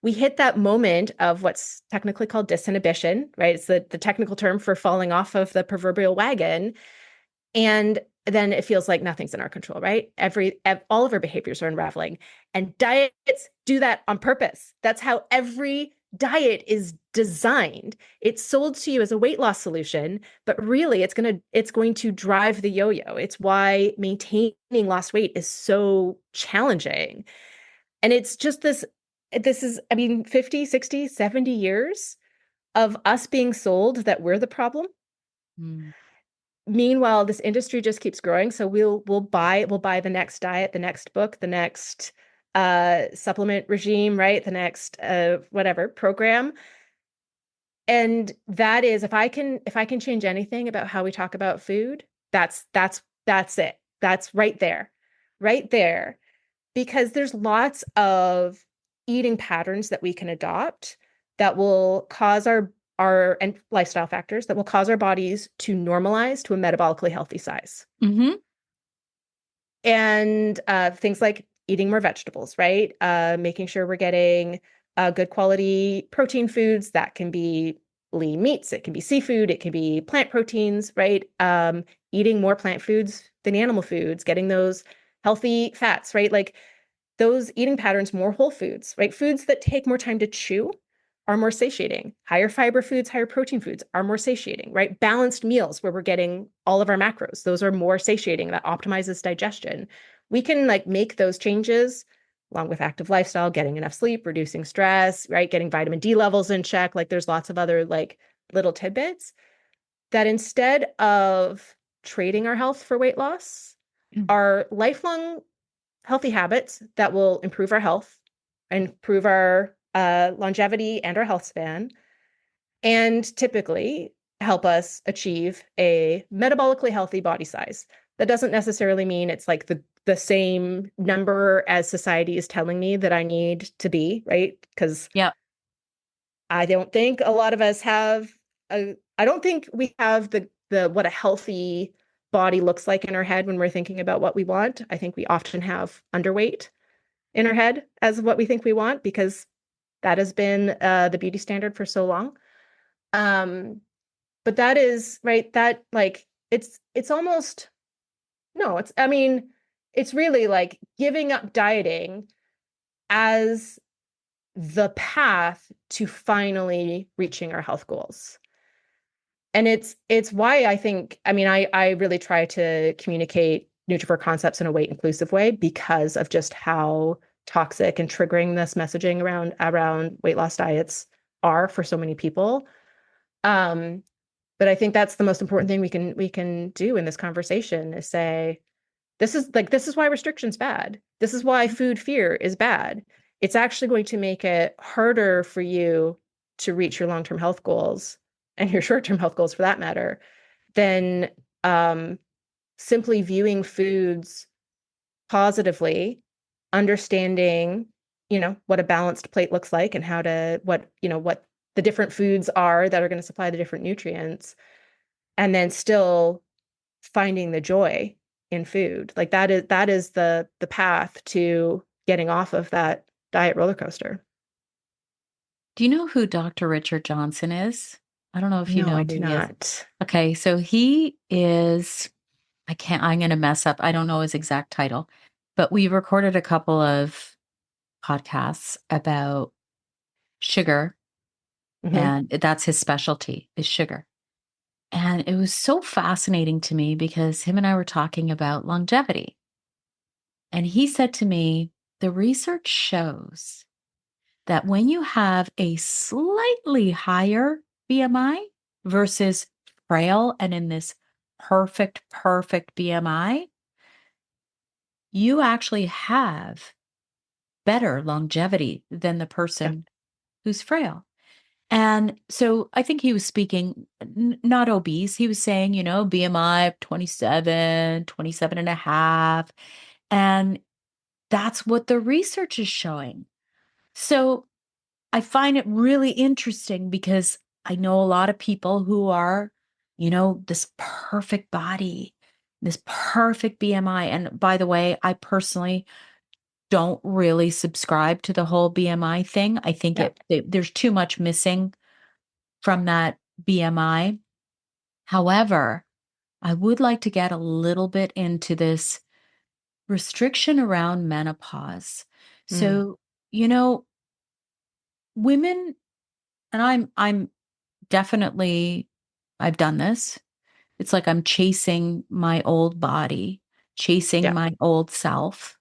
We hit that moment of what's technically called disinhibition, right? It's the technical term for falling off of the proverbial wagon. And then it feels like nothing's in our control, right? All of our behaviors are unraveling. And diets do that on purpose. That's how every diet is designed. It's sold to you as a weight loss solution, but really it's going to drive the yo-yo. It's why maintaining lost weight is so challenging. And it's just this is, I mean, 50, 60, 70 years of us being sold that we're the problem. Mm. Meanwhile, this industry just keeps growing. So we'll buy the next diet, the next book, the next supplement regime, right? The next whatever program. And that is, if I can change anything about how we talk about food, that's it. That's right there. Right there. Because there's lots of eating patterns that we can adopt that will cause our and lifestyle factors that will cause our bodies to normalize to a metabolically healthy size. Mm-hmm. And things like eating more vegetables, right? Making sure we're getting good quality protein foods that can be lean meats, it can be seafood, it can be plant proteins, right? Eating more plant foods than animal foods, getting those healthy fats, right? Like those eating patterns, more whole foods, right? Foods that take more time to chew are more satiating. Higher fiber foods, higher protein foods are more satiating, right? Balanced meals where we're getting all of our macros, those are more satiating. That optimizes digestion. We can like make those changes along with active lifestyle, getting enough sleep, reducing stress, right? Getting vitamin D levels in check. Like there's lots of other like little tidbits that instead of trading our health for weight loss, are lifelong healthy habits that will improve our health, improve our longevity and our health span, and typically help us achieve a metabolically healthy body size. That doesn't necessarily mean it's like the same number as society is telling me that I need to be, right? Because Yep. I don't think a lot of us have I don't think we have the what a healthy body looks like in our head when we're thinking about what we want. I think we often have underweight in our head as what we think we want because that has been the beauty standard for so long. But that is right. That like it's almost no. It's I mean it's really like giving up dieting as the path to finally reaching our health goals. And it's why I think I mean I really try to communicate Nutrivore concepts in a weight inclusive way because of just how toxic and triggering this messaging around weight loss diets are for so many people. Um, but I think that's the most important thing we can do in this conversation is say, this is why restriction's bad. This is why food fear is bad. It's actually going to make it harder for you to reach your long-term health goals and your short-term health goals for that matter than simply viewing foods positively, understanding, what a balanced plate looks like and what the different foods are that are going to supply the different nutrients and then still finding the joy in food. Like that is the path to getting off of that diet roller coaster. Do you know who Dr. Richard Johnson is? I don't know if you No, know I who do he is. not. Okay, so he is, I'm going to mess up. I don't know his exact title, but we recorded a couple of podcasts about sugar, Hmm. and that's his specialty is sugar. And it was so fascinating to me because him and I were talking about longevity. And he said to me, the research shows that when you have a slightly higher BMI versus frail and in this perfect BMI, you actually have better longevity than the Yeah. person who's frail. And so I think he was speaking not obese. He was saying, BMI of 27, 27 and a half. And that's what the research is showing. So I find it really interesting because I know a lot of people who are, this perfect body, this perfect BMI. And by the way, I personally don't really subscribe to the whole BMI thing. I think Yeah. there's too much missing from that BMI. However, I would like to get a little bit into this restriction around menopause. Mm. So, you know, women, and I'm definitely, I've done this. It's like I'm chasing my old body, chasing Yeah. my old self.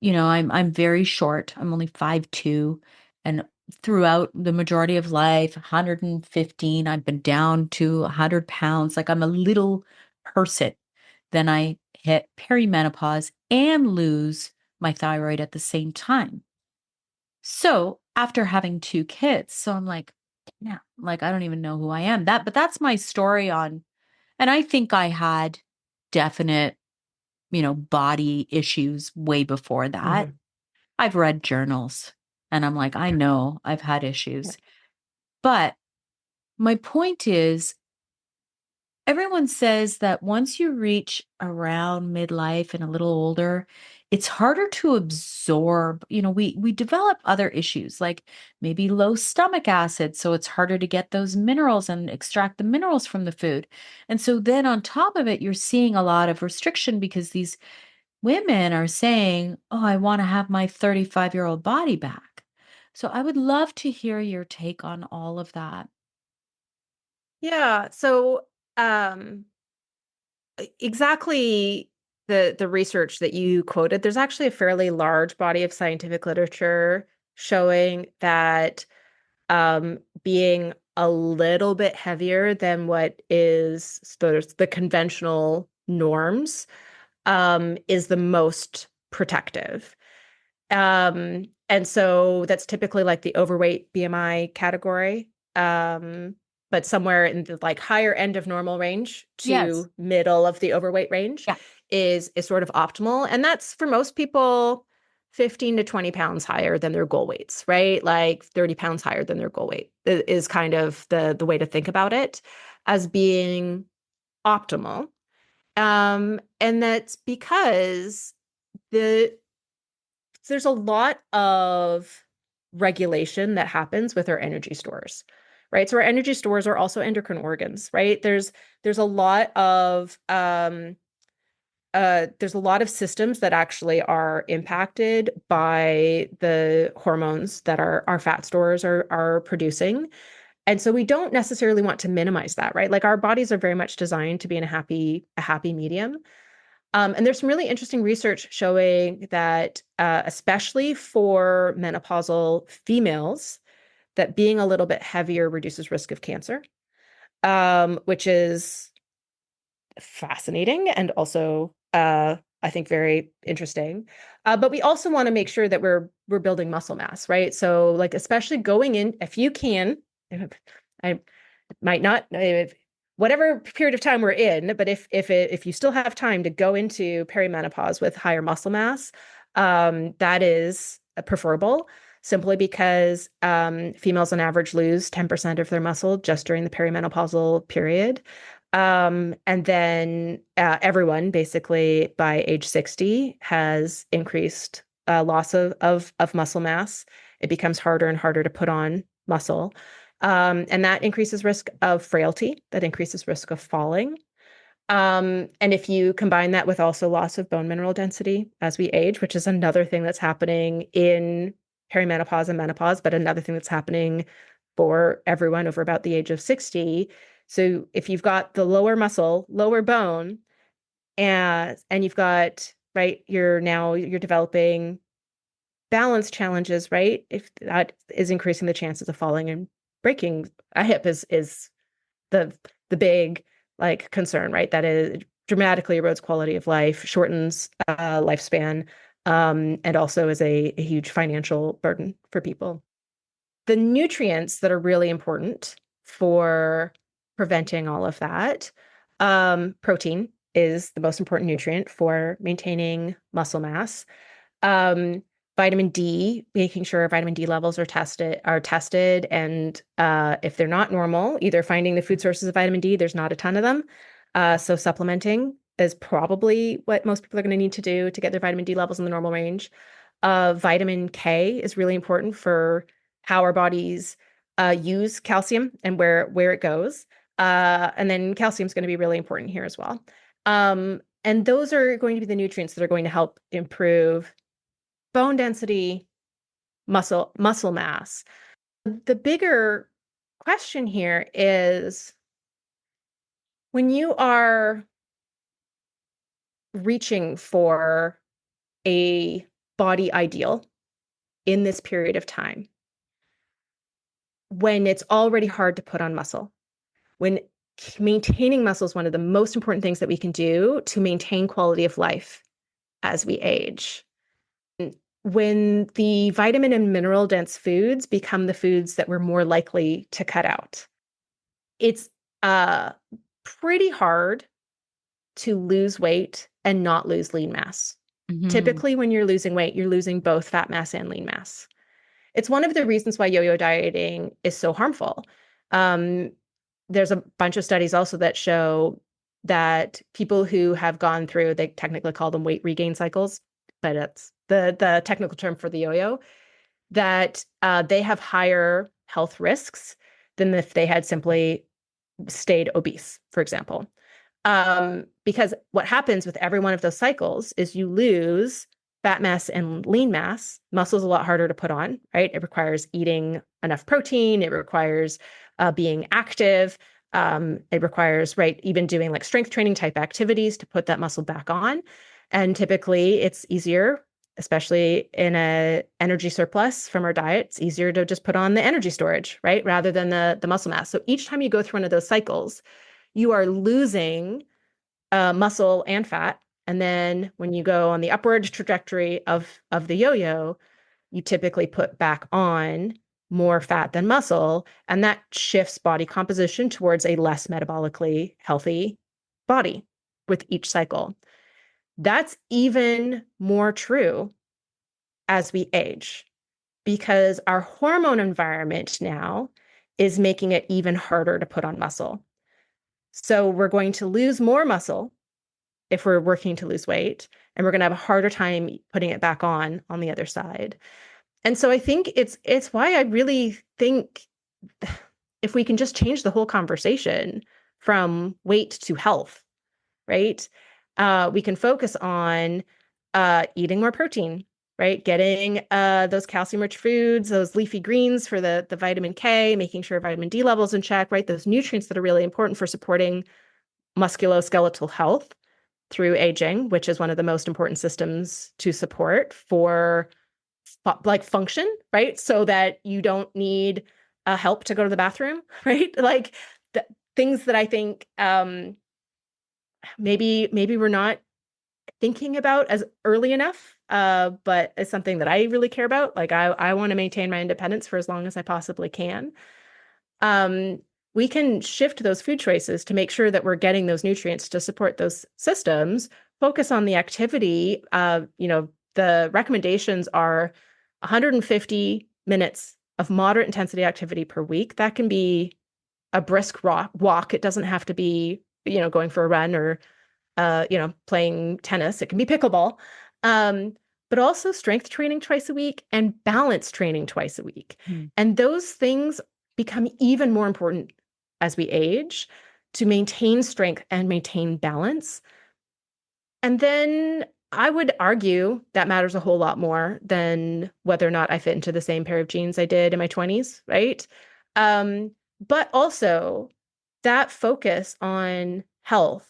I'm very short. I'm only 5'2", and throughout the majority of life, 115, I've been down to 100 pounds. Like I'm a little person. Then I hit perimenopause and lose my thyroid at the same time. So after having two kids, so I'm like, yeah, like I don't even know who I am. But that's my story on, and I think I had definite, body issues way before that. Hmm. I've read journals and I'm like, I know I've had Yeah. issues. But my point is, everyone says that once you reach around midlife and a little older, it's harder to absorb. We develop other issues like maybe low stomach acid, so it's harder to get those minerals and extract the minerals from the food. And so then on top of it, you're seeing a lot of restriction because these women are saying, "Oh, I want to have my 35-year-old body back." So I would love to hear your take on all of that. Yeah. So, um, exactly the research that you quoted, there's actually a fairly large body of scientific literature showing that being a little bit heavier than what is the conventional norms is the most protective. And so that's typically like the overweight BMI category. But somewhere in the like higher end of normal range Yes. to middle of the overweight range Yeah. is sort of optimal. And that's for most people 15 to 20 pounds higher than their goal weights, right? Like 30 pounds higher than their goal weight is kind of the way to think about it as being optimal. And that's because the there's a lot of regulation that happens with our energy stores, right? So our energy stores are also endocrine organs, right? There's a lot of there's a lot of systems that actually are impacted by the hormones that our fat stores are producing. And so we don't necessarily want to minimize that, right? Like our bodies are very much designed to be in a happy medium. And there's some really interesting research showing that, especially for menopausal females, that being a little bit heavier reduces risk of cancer, which is fascinating and also, I think, very interesting. But we also want to make sure that we're building muscle mass, right? So, like, especially going in, if you can, I might not, if, whatever period of time we're in, but if you still have time to go into perimenopause with higher muscle mass, that is preferable. Simply because females on average lose 10% of their muscle just during the perimenopausal period. And then everyone basically by age 60 has increased loss of muscle mass. It becomes harder and harder to put on muscle. And that increases risk of frailty, that increases risk of falling. And if you combine that with also loss of bone mineral density as we age, which is another thing that's happening in perimenopause and menopause, but another thing that's happening for everyone over about the age of 60. So if you've got the lower muscle, lower bone, and you've got, right, you're developing balance challenges, right? If that is increasing the chances of falling and breaking a hip is the big like concern, right? That is dramatically erodes quality of life, shortens lifespan, and also is a huge financial burden for people. The nutrients that are really important for preventing all of that, protein is the most important nutrient for maintaining muscle mass. Um, Vitamin D, making sure vitamin D levels are tested, and if they're not normal, either finding the food sources of vitamin D, there's not a ton of them. So supplementing is probably what most people are going to need to do to get their vitamin D levels in the normal range. Vitamin K is really important for how our bodies use calcium and where it goes. And then calcium is going to be really important here as well. And those are going to be the nutrients that are going to help improve bone density, muscle mass. The bigger question here is when you are reaching for a body ideal in this period of time, when it's already hard to put on muscle, when maintaining muscle is one of the most important things that we can do to maintain quality of life as we age. When the vitamin and mineral dense foods become the foods that we're more likely to cut out, it's pretty hard to lose weight and not lose lean mass. Mm-hmm. Typically, when you're losing weight, you're losing both fat mass and lean mass. It's one of the reasons why yo-yo dieting is so harmful. Um, there's a bunch of studies also that show that people who have gone through, they technically call them weight regain cycles, but it's the technical term for the yo-yo, that they have higher health risks than if they had simply stayed obese, for example. Because what happens with every one of those cycles is you lose fat mass and lean mass. Muscle is a lot harder to put on, right? It requires eating enough protein. It requires being active. It requires, right, even doing like strength training type activities to put that muscle back on. And typically it's easier, especially in a energy surplus from our diet, it's easier to just put on the energy storage, right? Rather than the muscle mass. So each time you go through one of those cycles, you are losing muscle and fat. And then when you go on the upward trajectory of the yo-yo, you typically put back on more fat than muscle, and that shifts body composition towards a less metabolically healthy body with each cycle. That's even more true as we age because our hormone environment now is making it even harder to put on muscle. So we're going to lose more muscle if we're working to lose weight, and we're going to have a harder time putting it back on the other side. And so I think it's why I really think if we can just change the whole conversation from weight to health, right? We can focus on eating more protein, right? Getting those calcium-rich foods, those leafy greens for the vitamin K, making sure vitamin D levels in check, right? Those nutrients that are really important for supporting musculoskeletal health through aging, which is one of the most important systems to support for like function, right? So that you don't need help to go to the bathroom, right? Like things that I think maybe we're not thinking about as early enough, but it's something that I really care about. Like I want to maintain my independence for as long as I possibly can. We can shift those food choices to make sure that we're getting those nutrients to support those systems, focus on the activity. The recommendations are 150 minutes of moderate intensity activity per week. That can be a brisk walk. It doesn't have to be going for a run or playing tennis. It can be pickleball. Um, but also strength training twice a week and balance training twice a week. Hmm. And those things become even more important as we age to maintain strength and maintain balance. And then I would argue that matters a whole lot more than whether or not I fit into the same pair of jeans I did in my 20s, right? Um, but also that focus on health.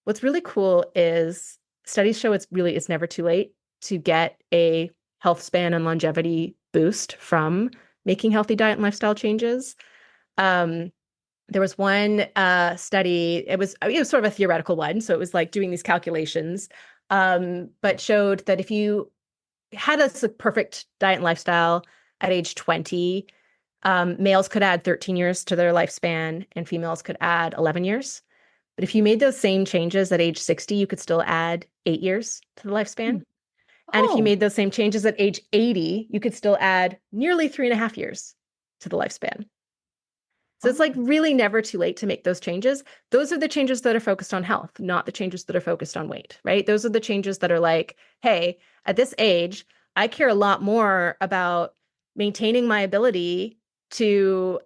What's really cool is studies show it's never too late to get a health span and longevity boost from making healthy diet and lifestyle changes. Um, there was one study, it was sort of a theoretical one, so it was like doing these calculations, but showed that if you had a perfect diet and lifestyle at age 20, males could add 13 years to their lifespan and females could add 11 years. But if you made those same changes at age 60, you could still add 8 years to the Hmm. lifespan. And if you Oh, made those same changes at age 80, you could still add nearly 3.5 years to the lifespan. So it's like oh. really never too late to make those changes. Those are the changes that are focused on health, not the changes that are focused on weight, right? Those are the changes that are like, hey, at this age, I care a lot more about maintaining my ability to,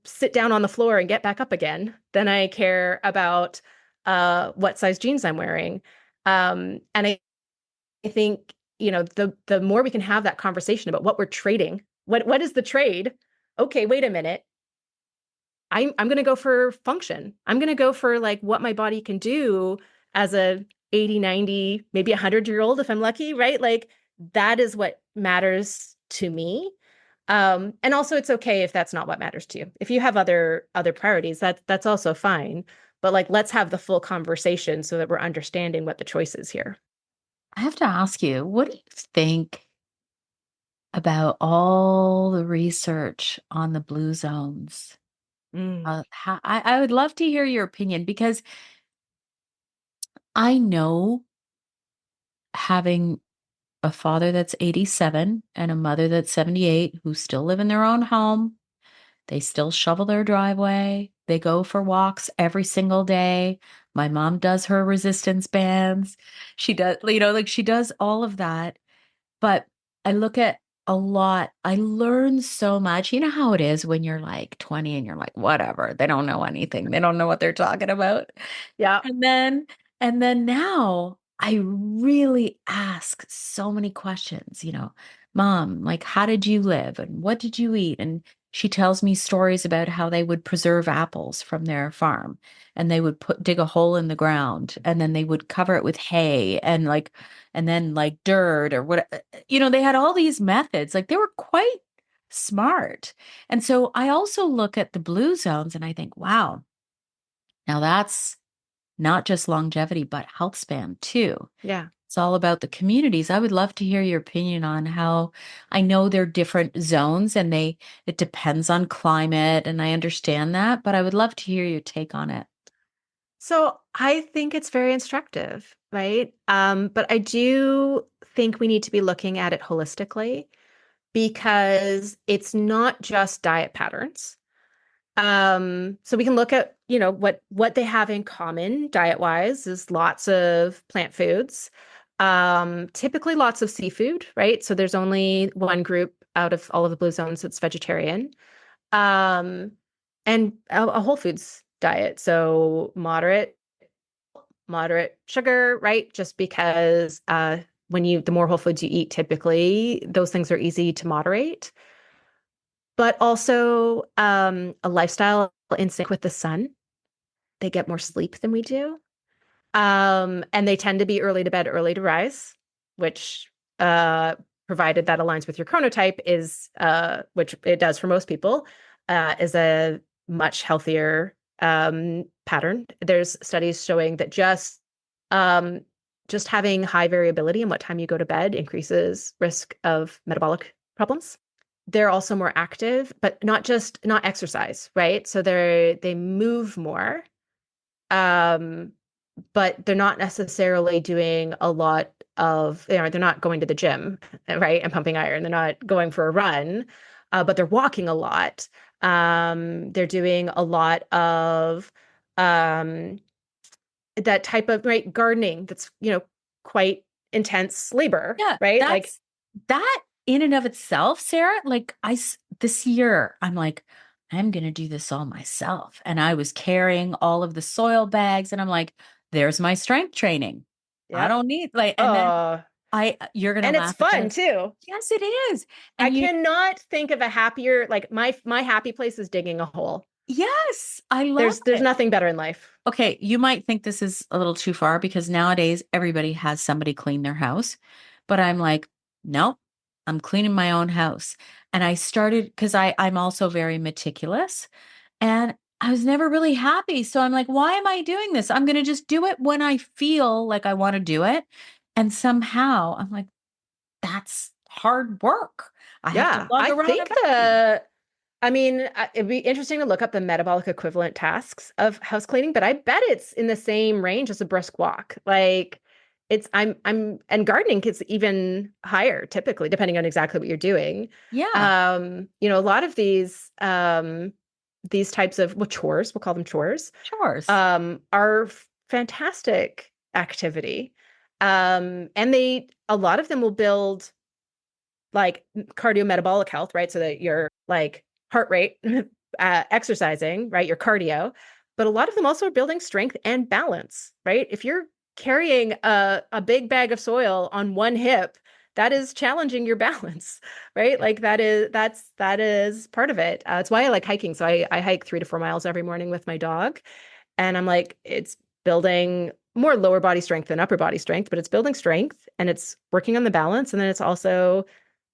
sit down on the floor and get back up again than I care about what size jeans I'm wearing. And I think, the more we can have that conversation about what we're trading, what is the trade? Okay, wait a minute. I'm going to go for function. I'm going to go for like what my body can do as a 80, 90, maybe 100-year-old if I'm lucky, right? Like that is what matters to me. And also it's okay if that's not what matters to you. If you have other priorities, that's also fine. But like let's have the full conversation so that we're understanding what the choice is here. I have to ask you, what do you think about all the research on the blue zones? Mm, I would love to hear your opinion because I know, having a father that's 87 and a mother that's 78 who still live in their own home. They still shovel their driveway. They go for walks every single day. My mom does her resistance bands. She does, like she does all of that. But I look at a lot. I learn so much. You know how it is when you're like 20 and you're like, whatever. They don't know anything. They don't know what they're talking about. yeah. And then and then now I really ask so many questions, Mom, like how did you live and what did you eat? And she tells me stories about how they would preserve apples from their farm and they would dig a hole in the ground and then they would cover it with hay and then like dirt or what, they had all these methods. Like they were quite smart. And so I also look at the blue zones and I think, wow, now that's not just longevity, but health span too. Yeah. It's all about the communities. I would love to hear your opinion on how. I know they're different zones and it depends on climate, and I understand that, but I would love to hear your take on it. So I think it's very instructive, right? But I do think we need to be looking at it holistically because it's not just diet patterns. So we can look at, what they have in common diet-wise is lots of plant foods, typically lots of seafood, right? So there's only one group out of all of the blue zones that's vegetarian. Um, and a whole foods diet, so moderate sugar, right? Just because the more whole foods you eat, typically those things are easy to moderate, but also a lifestyle in sync with the sun. They get more sleep than we do. And they tend to be early to bed, early to rise, which, provided that aligns with your chronotype, which it does for most people, is a much healthier pattern. There's studies showing that just having high variability in what time you go to bed increases risk of metabolic problems. They're also more active, but not exercise, right? So they move more, um, but they're not necessarily doing a lot of, they're not going to the gym, right? And pumping iron. They're not going for a run, but they're walking a lot. They're doing a lot of um, that type of, right, gardening that's, quite intense labor, Yeah, right? Like, that's that in and of itself, Sarah. Like this year, I'm like, I'm gonna do this all myself. And I was carrying all of the soil bags, and I'm like, there's my strength training. I yep. don't need like, and then Oh, you're gonna and it's laugh at fun this. too. Yes, it is. I And cannot think of a happier, like my happy place is digging a hole. yes, I love There's it. nothing better in life. Okay, you might think this is a little too far because nowadays everybody has somebody clean their house. But I'm like, no, I'm cleaning my own house. And I started because I'm also very meticulous and I was never really happy. So I'm like, why am I doing this? I'm going to just do it when I feel like I want to do it. And somehow I'm like, that's hard work. I have to Yeah, lug I around a think vacuum. I mean, it'd be interesting to look up the metabolic equivalent tasks of house cleaning, but I bet it's in the same range as a brisk walk. Like and gardening gets even higher typically, depending on exactly what you're doing. Yeah, A lot of these types of, well, chores, we'll call them chores, chores. are fantastic activity. And a lot of them will build like cardiometabolic health, right? So that your like heart rate, exercising, right? Your cardio. But a lot of them also are building strength and balance, right? If you're carrying a big bag of soil on one hip, that is challenging your balance, right? Yeah. Like that is part of it. It's why I like hiking. So I hike 3 to 4 miles every morning with my dog, and I'm like, it's building more lower body strength than upper body strength, but it's building strength and it's working on the balance, and then it's also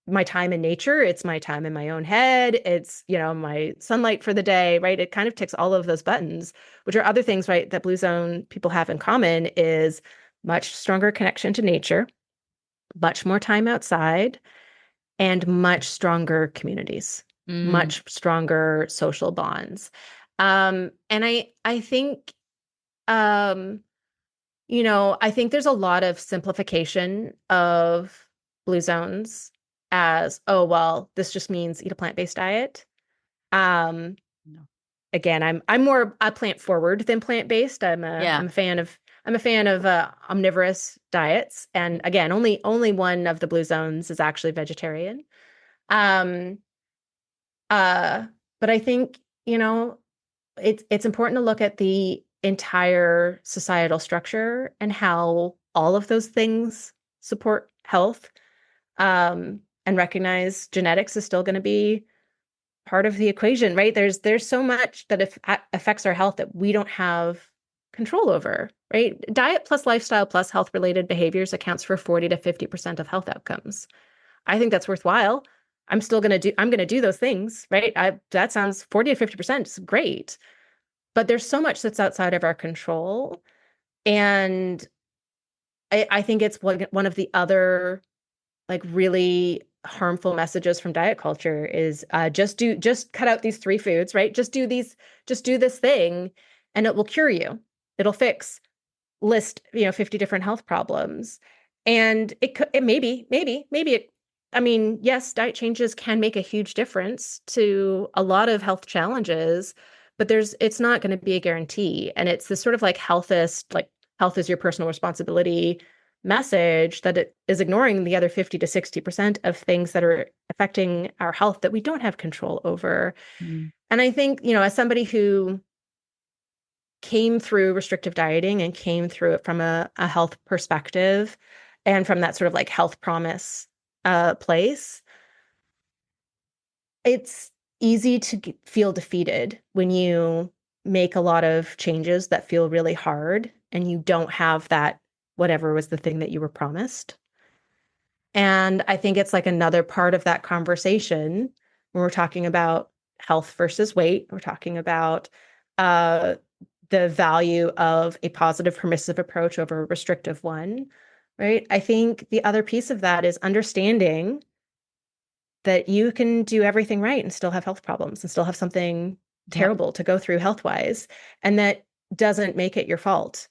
my time in nature. It's my time in my own head. It's, my sunlight for the day, right? It kind of ticks all of those buttons, which are other things, right, that Blue Zone people have in common is much stronger connection to nature, much more time outside, and much stronger communities, Mm, much stronger social bonds. And I think, um, I think there's a lot of simplification of blue zones as, oh, well, this just means eat a plant-based diet. Um, no. Again, I'm more plant forward than plant-based. Yeah. I'm a fan of omnivorous diets. And again, only one of the blue zones is actually vegetarian. Um, uh, but I think, it's important to look at the entire societal structure and how all of those things support health, and recognize genetics is still going to be part of the equation, right? There's so much that affects our health that we don't have control over, right? Diet plus lifestyle plus health related behaviors accounts for 40 to 50% of health outcomes. I think that's worthwhile. I'm going to do those things, right? That sounds 40 to 50% is great, but there's so much that's outside of our control. And I think it's one of the other like really harmful messages from diet culture is just cut out these three foods, right? Just do this thing and it will cure you. It'll fix list, 50 different health problems. And it maybe it, I mean, yes, diet changes can make a huge difference to a lot of health challenges, but it's not going to be a guarantee. And it's this sort of like health is your personal responsibility message that it is ignoring the other 50 to 60% of things that are affecting our health that we don't have control over. Mm. And I think, as somebody who came through restrictive dieting and came through it from a health perspective and from that sort of like health promise place, it's easy to feel defeated when you make a lot of changes that feel really hard and you don't have that whatever was the thing that you were promised. And I think it's like another part of that conversation when we're talking about health versus weight. We're talking about uh, the value of a positive permissive approach over a restrictive one, right? I think the other piece of that is understanding that you can do everything right and still have health problems and still have something Yep. terrible to go through health wise. And that doesn't make it your fault.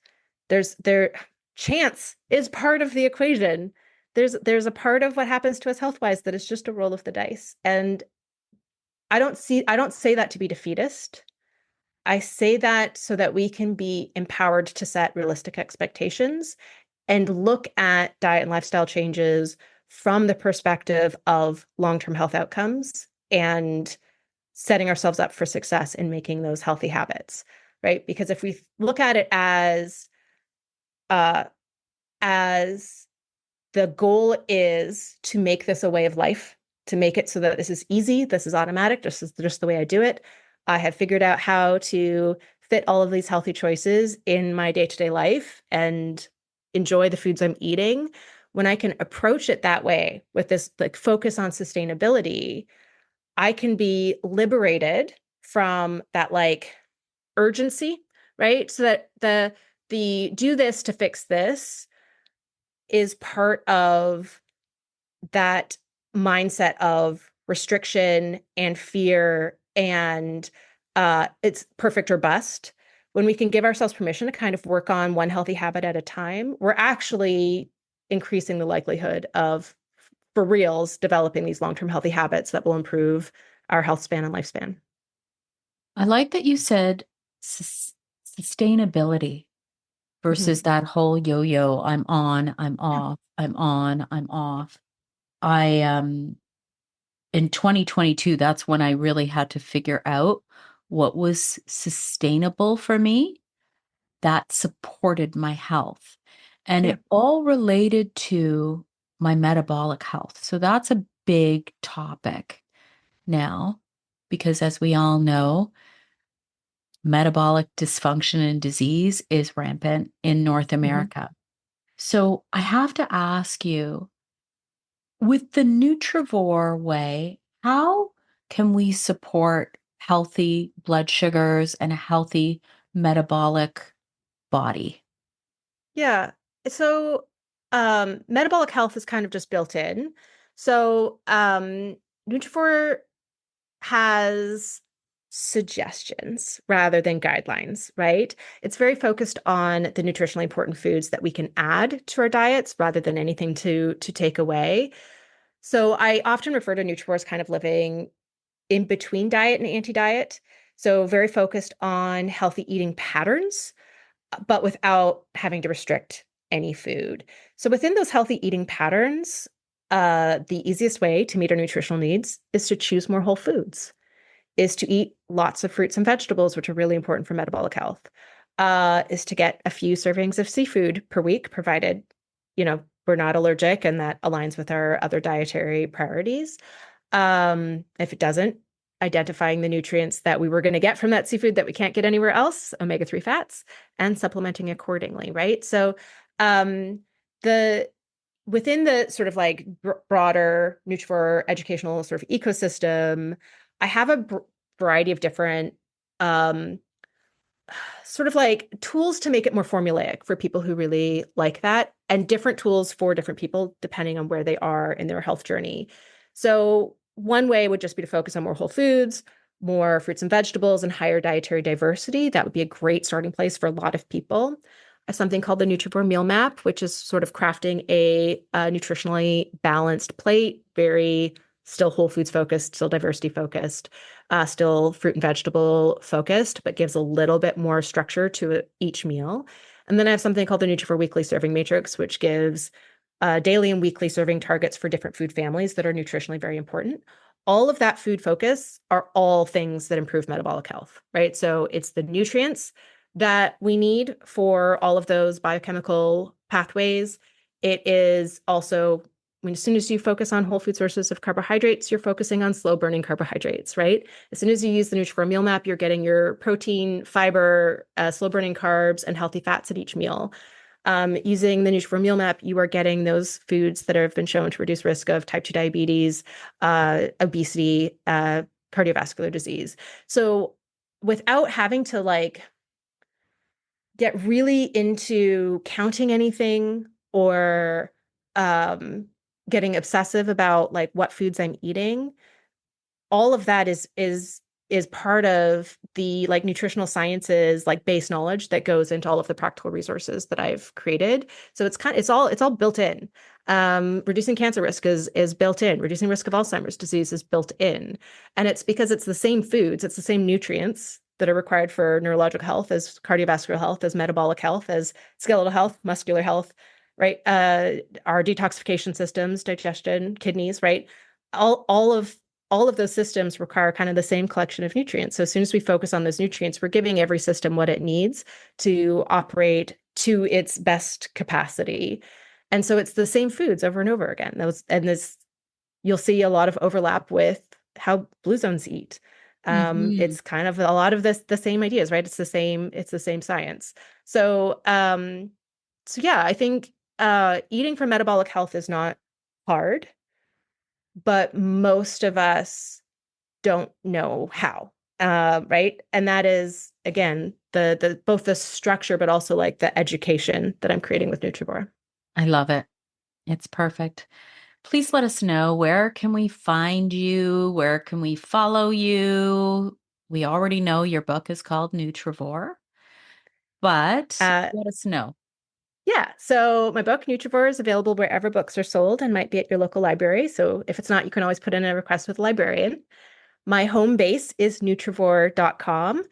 There chance is part of the equation. There's a part of what happens to us health wise that is just a roll of the dice. And I don't say that to be defeatist. I say that so that we can be empowered to set realistic expectations and look at diet and lifestyle changes from the perspective of long-term health outcomes and setting ourselves up for success in making those healthy habits, right? Because if we look at it uh, as the goal is to make this a way of life, to make it so that this is easy, this is automatic, this is just the way I do it. I have figured out how to fit all of these healthy choices in my day-to-day life and enjoy the foods I'm eating. When I can approach it that way with this like focus on sustainability, I can be liberated from that like urgency, right? So that the do this to fix this is part of that mindset of restriction and fear and it's perfect or bust. When we can give ourselves permission to kind of work on one healthy habit at a time, we're actually increasing the likelihood of, for reals, developing these long-term healthy habits that will improve our health span and lifespan. I like that you said sustainability Mhm. versus that whole yo-yo, I'm on, I'm Yeah. off, I'm on, I'm off. I in 2022, that's when I really had to figure out what was sustainable for me that supported my health. And Yeah. it all related to my metabolic health. So that's a big topic now, because as we all know, metabolic dysfunction and disease is rampant in North Mhm. America. So I have to ask you, with the Nutrivore way, how can we support healthy blood sugars and a healthy metabolic body? Yeah. So, metabolic health is kind of just built in. So, Nutrivore has suggestions rather than guidelines, right? It's very focused on the nutritionally important foods that we can add to our diets rather than anything to take away. So I often refer to Nutrivore as kind of living in between diet and anti-diet. So very focused on healthy eating patterns, but without having to restrict any food. So within those healthy eating patterns, the easiest way to meet our nutritional needs is to choose more whole foods, is to eat lots of fruits and vegetables, which are really important for metabolic health, is to get a few servings of seafood per week, provided, we're not allergic and that aligns with our other dietary priorities. If it doesn't, identifying the nutrients that we were going to get from that seafood that we can't get anywhere else, omega-3 fats, and supplementing accordingly, right? So, um, the within the sort of like broader Nutrivore educational sort of ecosystem, I have a variety of different um, sort of like tools to make it more formulaic for people who really like that, and different tools for different people depending on where they are in their health journey. So, one way would just be to focus on more whole foods, more fruits and vegetables, and higher dietary diversity. That would be a great starting place for a lot of people. I have something called the Nutrivore Meal Map, which is sort of crafting a nutritionally balanced plate, very still whole foods focused, still diversity focused, still fruit and vegetable focused, but gives a little bit more structure to each meal. And then I have something called the Nutrivore Weekly Serving Matrix, which gives daily and weekly serving targets for different food families that are nutritionally very important. All of that food focus are all things that improve metabolic health, right? So it's the nutrients that we need for all of those biochemical pathways. It is also, I mean, as soon as you focus on whole food sources of carbohydrates, you're focusing on slow burning carbohydrates, right? As soon as you use the Nutrivore Meal Map, you're getting your protein, fiber, slow burning carbs, and healthy fats at each meal. Using the Nutrivore Meal Map, you are getting those foods that have been shown to reduce risk of type 2 diabetes, obesity, cardiovascular disease. So without having to like get really into counting anything or um, getting obsessive about like what foods I'm eating, all of that is part of the like nutritional sciences like base knowledge that goes into all of the practical resources that I've created. So it's all built in. Reducing cancer risk is built in. Reducing risk of Alzheimer's disease is built in, and it's because it's the same foods, it's the same nutrients that are required for neurological health, as cardiovascular health, as metabolic health, as skeletal health, muscular health, right? Our detoxification systems, digestion, kidneys, right? All of those systems require kind of the same collection of nutrients. So as soon as we focus on those nutrients, we're giving every system what it needs to operate to its best capacity. And so it's the same foods over and over again. You'll see a lot of overlap with how blue zones eat. Mm-hmm. It's kind of a lot of the same ideas, right? It's the same science. So yeah, I think eating for metabolic health is not hard, but most of us don't know how. Right. And that is, again, the both the structure, but also like the education that I'm creating with Nutrivore. I love it. It's perfect. Please let us know, where can we find you? Where can we follow you? We already know your book is called Nutrivore, but Uh, let us know. yeah. So my book, Nutrivore, is available wherever books are sold and might be at your local library. So if it's not, you can always put in a request with a librarian. My home base is Nutrivore.com.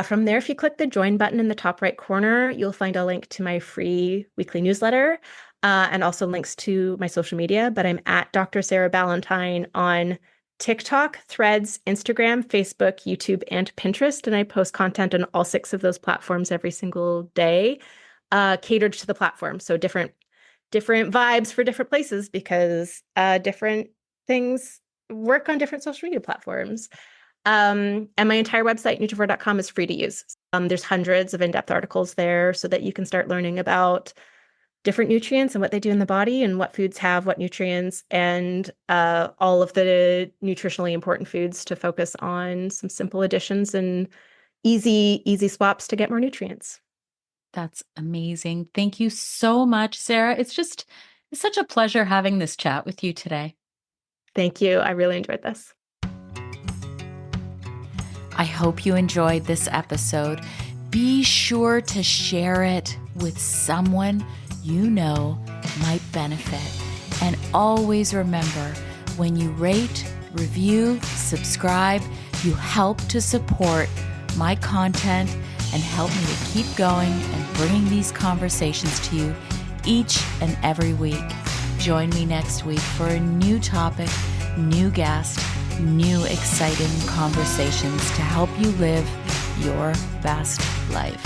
From there, if you click the join button in the top right corner, you'll find a link to my free weekly newsletter and also links to my social media. But I'm at Dr. Sarah Ballantyne on TikTok, Threads, Instagram, Facebook, YouTube, and Pinterest. And I post content on all 6 of those platforms every single day, catered to the platform. So different vibes for different places because different things work on different social media platforms. And my entire website, Nutrivore.com, is free to use. There's hundreds of in-depth articles there so that you can start learning about different nutrients and what they do in the body and what foods have what nutrients and all of the nutritionally important foods to focus on some simple additions and easy swaps to get more nutrients. That's amazing. Thank you so much, Sarah. It's such a pleasure having this chat with you today. Thank you. I really enjoyed this. I hope you enjoyed this episode. Be sure to share it with someone you know might benefit. And always remember, when you rate, review, subscribe, you help to support my content and help me to keep going and bringing these conversations to you each and every week. Join me next week for a new topic, new guest, new exciting conversations to help you live your best life.